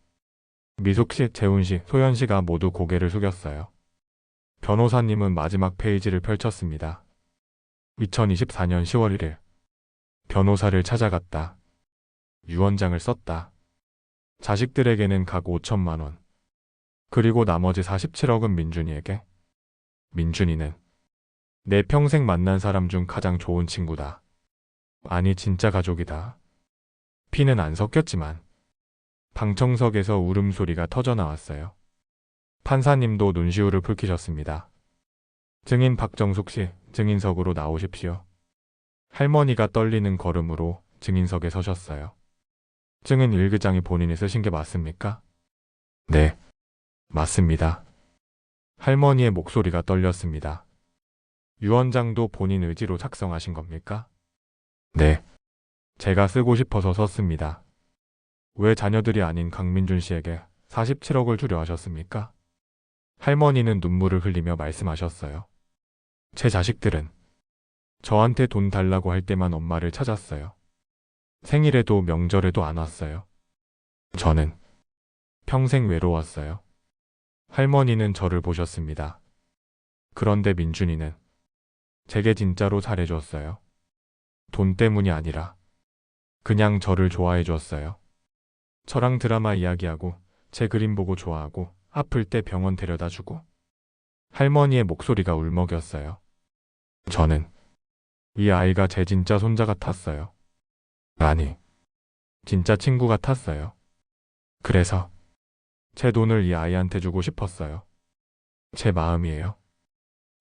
미숙 씨, 재훈 씨, 소연 씨가 모두 고개를 숙였어요. 변호사님은 마지막 페이지를 펼쳤습니다. 2024년 10월 1일. 변호사를 찾아갔다. 유언장을 썼다. 자식들에게는 각 5천만 원. 그리고 나머지 47억은 민준이에게. 민준이는 내 평생 만난 사람 중 가장 좋은 친구다. 아니, 진짜 가족이다. 피는 안 섞였지만. 방청석에서 울음소리가 터져나왔어요. 판사님도 눈시울을 붉히셨습니다. 증인 박정숙 씨, 증인석으로 나오십시오. 할머니가 떨리는 걸음으로 증인석에 서셨어요. 증인 일기장이 본인이 쓰신 게 맞습니까? 네, 맞습니다. 할머니의 목소리가 떨렸습니다. 유언장도 본인 의지로 작성하신 겁니까? 네, 제가 쓰고 싶어서 썼습니다. 왜 자녀들이 아닌 강민준 씨에게 47억을 주려 하셨습니까? 할머니는 눈물을 흘리며 말씀하셨어요. 제 자식들은 저한테 돈 달라고 할 때만 엄마를 찾았어요. 생일에도 명절에도 안 왔어요. 저는 평생 외로웠어요. 할머니는 저를 보셨습니다. 그런데 민준이는 제게 진짜로 잘해줬어요. 돈 때문이 아니라 그냥 저를 좋아해 줬어요. 저랑 드라마 이야기하고 제 그림 보고 좋아하고 아플 때 병원 데려다 주고. 할머니의 목소리가 울먹였어요. 저는 이 아이가 제 진짜 손자 같았어요. 아니, 진짜 친구 같았어요. 그래서 제 돈을 이 아이한테 주고 싶었어요. 제 마음이에요.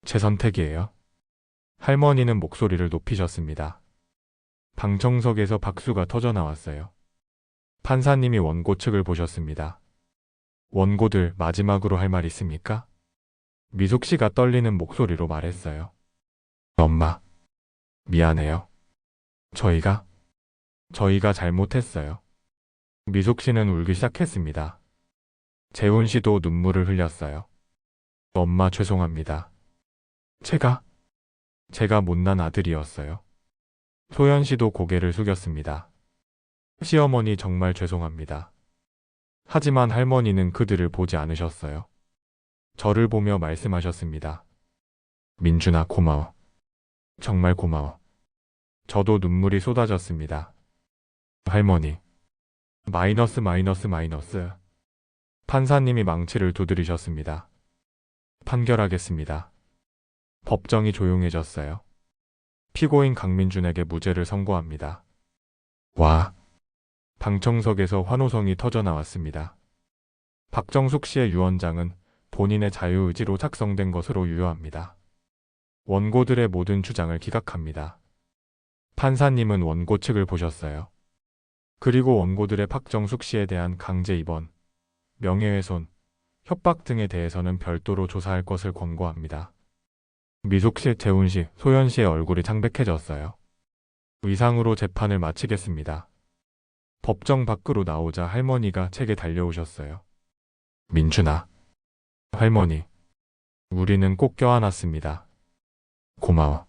제 선택이에요. 할머니는 목소리를 높이셨습니다. 방청석에서 박수가 터져나왔어요. 판사님이 원고 측을 보셨습니다. 원고들 마지막으로 할 말 있습니까? 미숙 씨가 떨리는 목소리로 말했어요. 엄마, 미안해요. 저희가 잘못했어요. 미숙 씨는 울기 시작했습니다. 재훈 씨도 눈물을 흘렸어요. 엄마 죄송합니다. 제가 못난 아들이었어요. 소연 씨도 고개를 숙였습니다. 시어머니 정말 죄송합니다. 하지만 할머니는 그들을 보지 않으셨어요. 저를 보며 말씀하셨습니다. 민준아, 고마워. 정말 고마워. 저도 눈물이 쏟아졌습니다. 할머니. 마이너스. 판사님이 망치를 두드리셨습니다. 판결하겠습니다. 법정이 조용해졌어요. 피고인 강민준에게 무죄를 선고합니다. 와. 방청석에서 환호성이 터져나왔습니다. 박정숙 씨의 유언장은 본인의 자유의지로 작성된 것으로 유효합니다. 원고들의 모든 주장을 기각합니다. 판사님은 원고 측을 보셨어요. 그리고 원고들의 박정숙 씨에 대한 강제 입원, 명예훼손, 협박 등에 대해서는 별도로 조사할 것을 권고합니다. 미숙 씨, 재훈 씨, 소연 씨의 얼굴이 창백해졌어요. 의상으로 재판을 마치겠습니다. 법정 밖으로 나오자 할머니가 책에 달려오셨어요. 민준아. 할머니. 우리는 꼭 껴안았습니다. 고마워.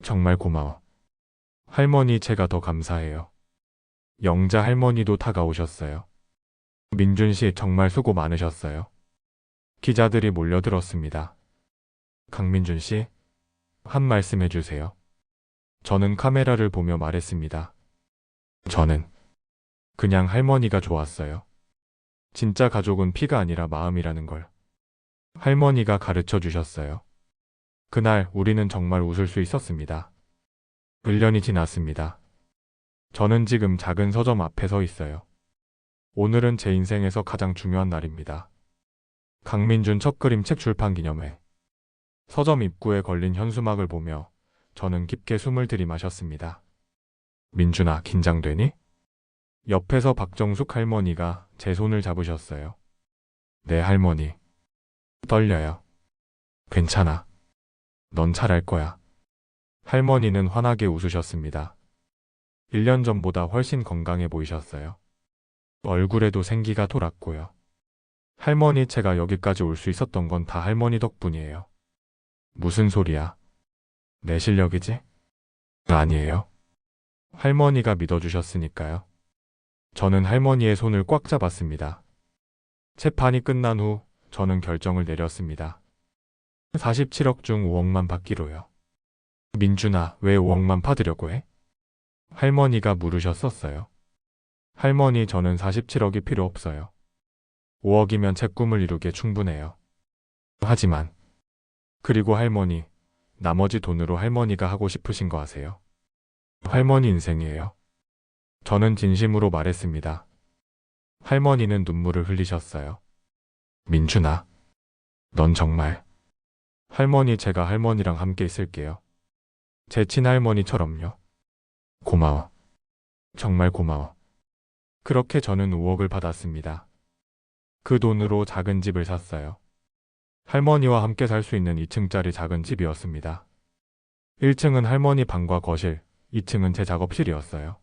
정말 고마워. 할머니, 제가 더 감사해요. 영자 할머니도 다가오셨어요. 민준 씨 정말 수고 많으셨어요. 기자들이 몰려들었습니다. 강민준 씨, 한 말씀 해주세요. 저는 카메라를 보며 말했습니다. 저는 그냥 할머니가 좋았어요. 진짜 가족은 피가 아니라 마음이라는 걸 할머니가 가르쳐 주셨어요. 그날 우리는 정말 웃을 수 있었습니다. 1년이 지났습니다. 저는 지금 작은 서점 앞에 서 있어요. 오늘은 제 인생에서 가장 중요한 날입니다. 강민준 첫 그림책 출판 기념회. 서점 입구에 걸린 현수막을 보며 저는 깊게 숨을 들이마셨습니다. 민준아, 긴장되니? 옆에서 박정숙 할머니가 제 손을 잡으셨어요. 네, 할머니. 떨려요. 괜찮아. 넌 잘할 거야. 할머니는 환하게 웃으셨습니다. 1년 전보다 훨씬 건강해 보이셨어요. 얼굴에도 생기가 돌았고요. 할머니, 제가 여기까지 올 수 있었던 건 다 할머니 덕분이에요. 무슨 소리야? 내 실력이지? 아니에요. 할머니가 믿어주셨으니까요. 저는 할머니의 손을 꽉 잡았습니다. 재판이 끝난 후 저는 결정을 내렸습니다. 47억 중 5억만 받기로요. 민준아, 왜 5억만 받으려고 해? 할머니가 물으셨었어요. 할머니, 저는 47억이 필요 없어요. 5억이면 제 꿈을 이루기에 충분해요. 하지만, 그리고 할머니, 나머지 돈으로 할머니가 하고 싶으신 거 아세요? 할머니 인생이에요. 저는 진심으로 말했습니다. 할머니는 눈물을 흘리셨어요. 민준아, 넌 정말. 할머니, 제가 할머니랑 함께 있을게요. 제 친할머니처럼요. 고마워. 정말 고마워. 그렇게 저는 5억을 받았습니다. 그 돈으로 작은 집을 샀어요. 할머니와 함께 살 수 있는 2층짜리 작은 집이었습니다. 1층은 할머니 방과 거실, 2층은 제 작업실이었어요.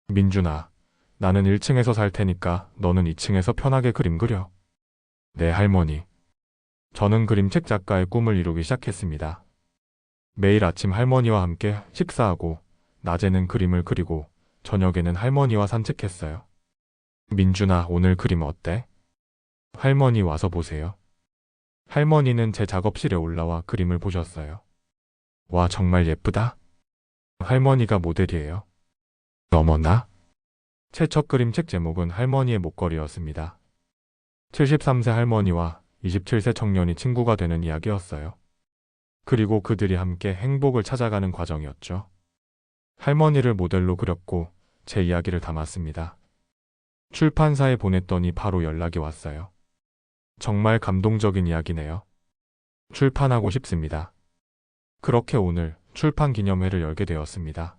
민준아, 나는 1층에서 살 테니까 너는 2층에서 편하게 그림 그려. 네, 할머니. 저는 그림책 작가의 꿈을 이루기 시작했습니다. 매일 아침 할머니와 함께 식사하고, 낮에는 그림을 그리고, 저녁에는 할머니와 산책했어요. 민준아, 오늘 그림 어때? 할머니, 와서 보세요. 할머니는 제 작업실에 올라와 그림을 보셨어요. 와, 정말 예쁘다. 할머니가 모델이에요. 어머나? 제 첫 그림책 제목은 할머니의 목걸이였습니다. 73세 할머니와 27세 청년이 친구가 되는 이야기였어요. 그리고 그들이 함께 행복을 찾아가는 과정이었죠. 할머니를 모델로 그렸고 제 이야기를 담았습니다. 출판사에 보냈더니 바로 연락이 왔어요. 정말 감동적인 이야기네요. 출판하고 싶습니다. 그렇게 오늘 출판 기념회를 열게 되었습니다.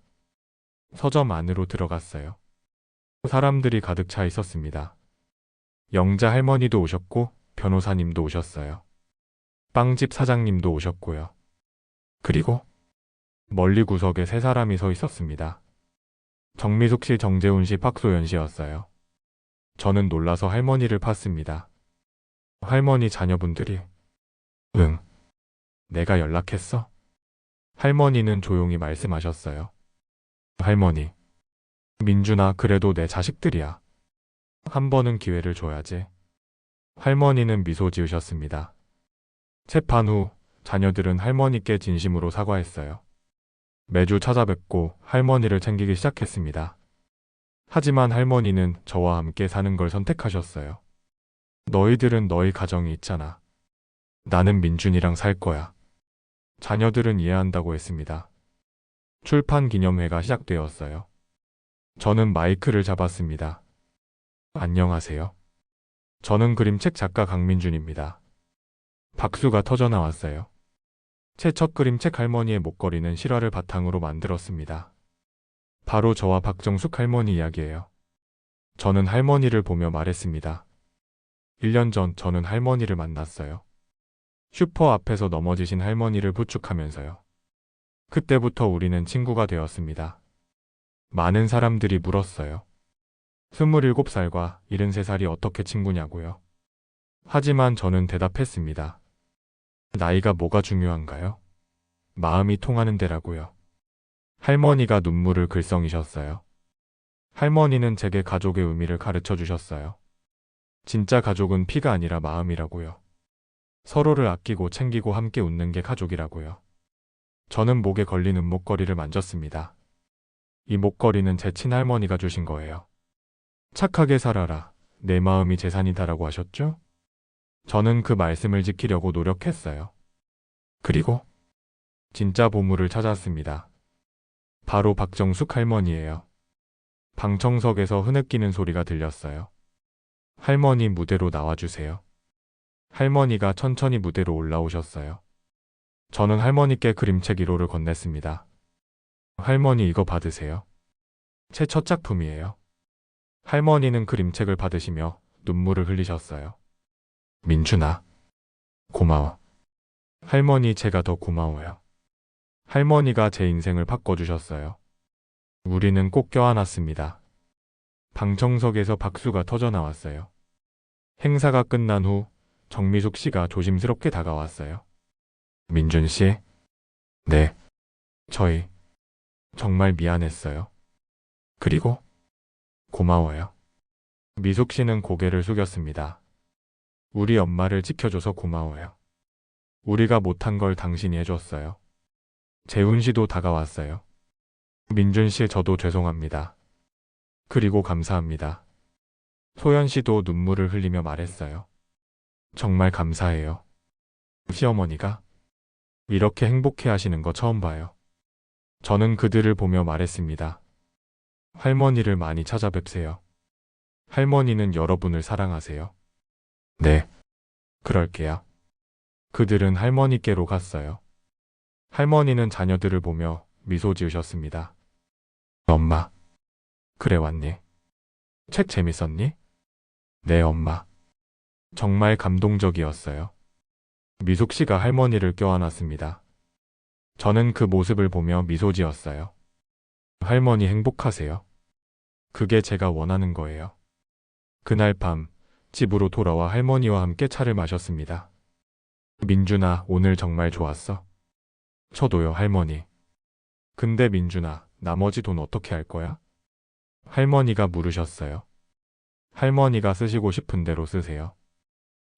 서점 안으로 들어갔어요. 사람들이 가득 차 있었습니다. 영자 할머니도 오셨고 변호사님도 오셨어요. 빵집 사장님도 오셨고요. 그리고 멀리 구석에 세 사람이 서 있었습니다. 정미숙 씨, 정재훈 씨, 박소연 씨였어요. 저는 놀라서 할머니를 팠습니다. 할머니, 자녀분들이. 응. 내가 연락했어? 할머니는 조용히 말씀하셨어요. 할머니. 민준아, 그래도 내 자식들이야. 한 번은 기회를 줘야지. 할머니는 미소 지으셨습니다. 재판 후 자녀들은 할머니께 진심으로 사과했어요. 매주 찾아뵙고 할머니를 챙기기 시작했습니다. 하지만 할머니는 저와 함께 사는 걸 선택하셨어요. 너희들은 너희 가정이 있잖아. 나는 민준이랑 살 거야. 자녀들은 이해한다고 했습니다. 출판 기념회가 시작되었어요. 저는 마이크를 잡았습니다. 안녕하세요. 저는 그림책 작가 강민준입니다. 박수가 터져나왔어요. 제 첫 그림책 할머니의 목걸이는 실화를 바탕으로 만들었습니다. 바로 저와 박정숙 할머니 이야기예요. 저는 할머니를 보며 말했습니다. 1년 전 저는 할머니를 만났어요. 슈퍼 앞에서 넘어지신 할머니를 부축하면서요. 그때부터 우리는 친구가 되었습니다. 많은 사람들이 물었어요. 27살과 73살이 어떻게 친구냐고요. 하지만 저는 대답했습니다. 나이가 뭐가 중요한가요? 마음이 통하는 데라고요. 할머니가 눈물을 글썽이셨어요. 할머니는 제게 가족의 의미를 가르쳐 주셨어요. 진짜 가족은 피가 아니라 마음이라고요. 서로를 아끼고 챙기고 함께 웃는 게 가족이라고요. 저는 목에 걸린 은목걸이를 만졌습니다. 이 목걸이는 제 친할머니가 주신 거예요. 착하게 살아라. 내 마음이 재산이다라고 하셨죠? 저는 그 말씀을 지키려고 노력했어요. 그리고 진짜 보물을 찾았습니다. 바로 박정숙 할머니예요. 방청석에서 흐느끼는 소리가 들렸어요. 할머니 무대로 나와주세요. 할머니가 천천히 무대로 올라오셨어요. 저는 할머니께 그림책 1호를 건넸습니다. 할머니 이거 받으세요. 제 첫 작품이에요. 할머니는 그림책을 받으시며 눈물을 흘리셨어요. 민준아, 고마워. 할머니 제가 더 고마워요. 할머니가 제 인생을 바꿔주셨어요. 우리는 꼭 껴안았습니다. 방청석에서 박수가 터져 나왔어요. 행사가 끝난 후 정미숙 씨가 조심스럽게 다가왔어요. 민준 씨? 네. 저희 정말 미안했어요. 그리고 고마워요. 미숙 씨는 고개를 숙였습니다. 우리 엄마를 지켜줘서 고마워요. 우리가 못한 걸 당신이 해줬어요. 재훈 씨도 다가왔어요. 민준 씨 저도 죄송합니다. 그리고 감사합니다. 소연 씨도 눈물을 흘리며 말했어요. 정말 감사해요. 시어머니가 이렇게 행복해 하시는 거 처음 봐요. 저는 그들을 보며 말했습니다. 할머니를 많이 찾아뵙세요. 할머니는 여러분을 사랑하세요. 네, 그럴게요. 그들은 할머니께로 갔어요. 할머니는 자녀들을 보며 미소 지으셨습니다. 엄마, 그래 왔니? 책 재밌었니? 네, 엄마. 정말 감동적이었어요. 미숙 씨가 할머니를 껴안았습니다. 저는 그 모습을 보며 미소 지었어요. 할머니 행복하세요? 그게 제가 원하는 거예요. 그날 밤 집으로 돌아와 할머니와 함께 차를 마셨습니다. 민준아, 오늘 정말 좋았어. 저도요, 할머니. 근데 민준아, 나머지 돈 어떻게 할 거야? 할머니가 물으셨어요. 할머니가 쓰시고 싶은 대로 쓰세요.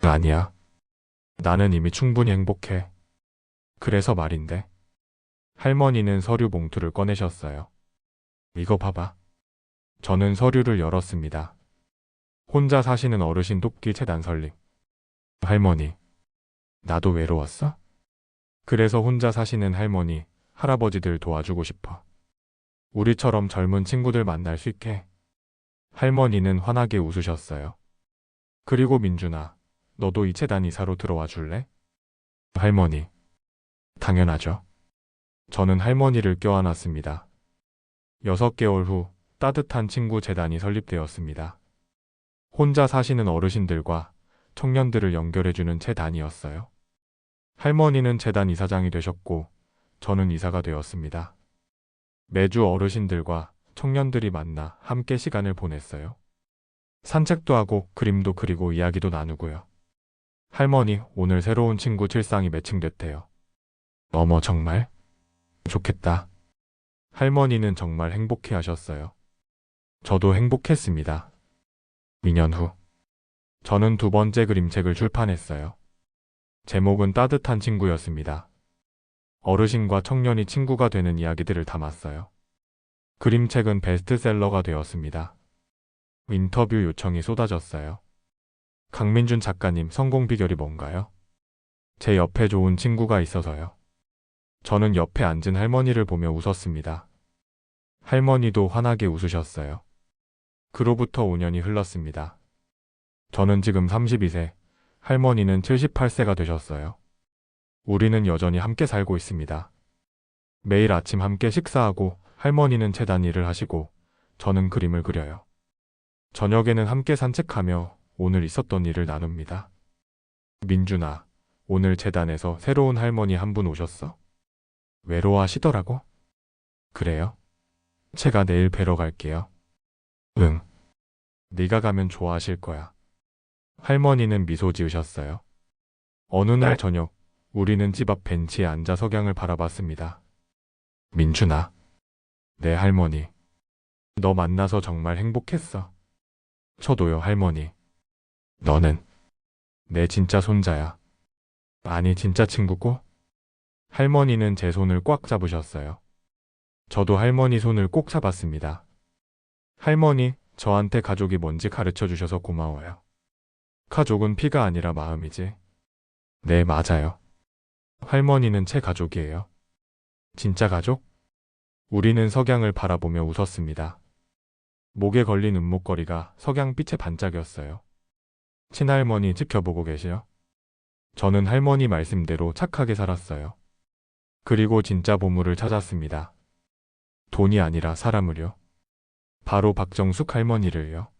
아니야. 나는 이미 충분히 행복해. 그래서 말인데. 할머니는 서류 봉투를 꺼내셨어요. 이거 봐봐. 저는 서류를 열었습니다. 혼자 사시는 어르신 돕기 재단 설립. 할머니, 나도 외로웠어? 그래서 혼자 사시는 할머니, 할아버지들 도와주고 싶어. 우리처럼 젊은 친구들 만날 수 있게. 할머니는 환하게 웃으셨어요. 그리고 민준아, 너도 이 재단 이사로 들어와 줄래? 할머니, 당연하죠. 저는 할머니를 껴안았습니다. 6개월 후 따뜻한 친구 재단이 설립되었습니다. 혼자 사시는 어르신들과 청년들을 연결해주는 재단이었어요. 할머니는 재단 이사장이 되셨고 저는 이사가 되었습니다. 매주 어르신들과 청년들이 만나 함께 시간을 보냈어요. 산책도 하고 그림도 그리고 이야기도 나누고요. 할머니, 오늘 새로운 친구 칠상이 매칭됐대요. 어머, 정말? 좋겠다. 할머니는 정말 행복해 하셨어요. 저도 행복했습니다. 2년 후, 저는 2번째 그림책을 출판했어요. 제목은 따뜻한 친구였습니다. 어르신과 청년이 친구가 되는 이야기들을 담았어요. 그림책은 베스트셀러가 되었습니다. 인터뷰 요청이 쏟아졌어요. 강민준 작가님, 성공 비결이 뭔가요? 제 옆에 좋은 친구가 있어서요. 저는 옆에 앉은 할머니를 보며 웃었습니다. 할머니도 환하게 웃으셨어요. 그로부터 5년이 흘렀습니다. 저는 지금 32세, 할머니는 78세가 되셨어요. 우리는 여전히 함께 살고 있습니다. 매일 아침 함께 식사하고 할머니는 재단 일을 하시고 저는 그림을 그려요. 저녁에는 함께 산책하며 오늘 있었던 일을 나눕니다. 민준아, 오늘 재단에서 새로운 할머니 한 분 오셨어? 외로워하시더라고? 그래요? 제가 내일 뵈러 갈게요. 응. 네가 가면 좋아하실 거야. 할머니는 미소 지으셨어요. 어느 날 저녁, 우리는 집 앞 벤치에 앉아 석양을 바라봤습니다. 민준아, 내 할머니. 너 만나서 정말 행복했어. 저도요, 할머니. 너는 내 진짜 손자야. 아니, 진짜 친구고? 할머니는 제 손을 꽉 잡으셨어요. 저도 할머니 손을 꼭 잡았습니다. 할머니, 저한테 가족이 뭔지 가르쳐 주셔서 고마워요. 가족은 피가 아니라 마음이지. 네, 맞아요. 할머니는 제 가족이에요. 진짜 가족? 우리는 석양을 바라보며 웃었습니다. 목에 걸린 은목걸이가 석양빛에 반짝였어요. 친할머니 지켜보고 계시요? 저는 할머니 말씀대로 착하게 살았어요. 그리고 진짜 보물을 찾았습니다. 돈이 아니라 사람을요. 바로 박정숙 할머니를요.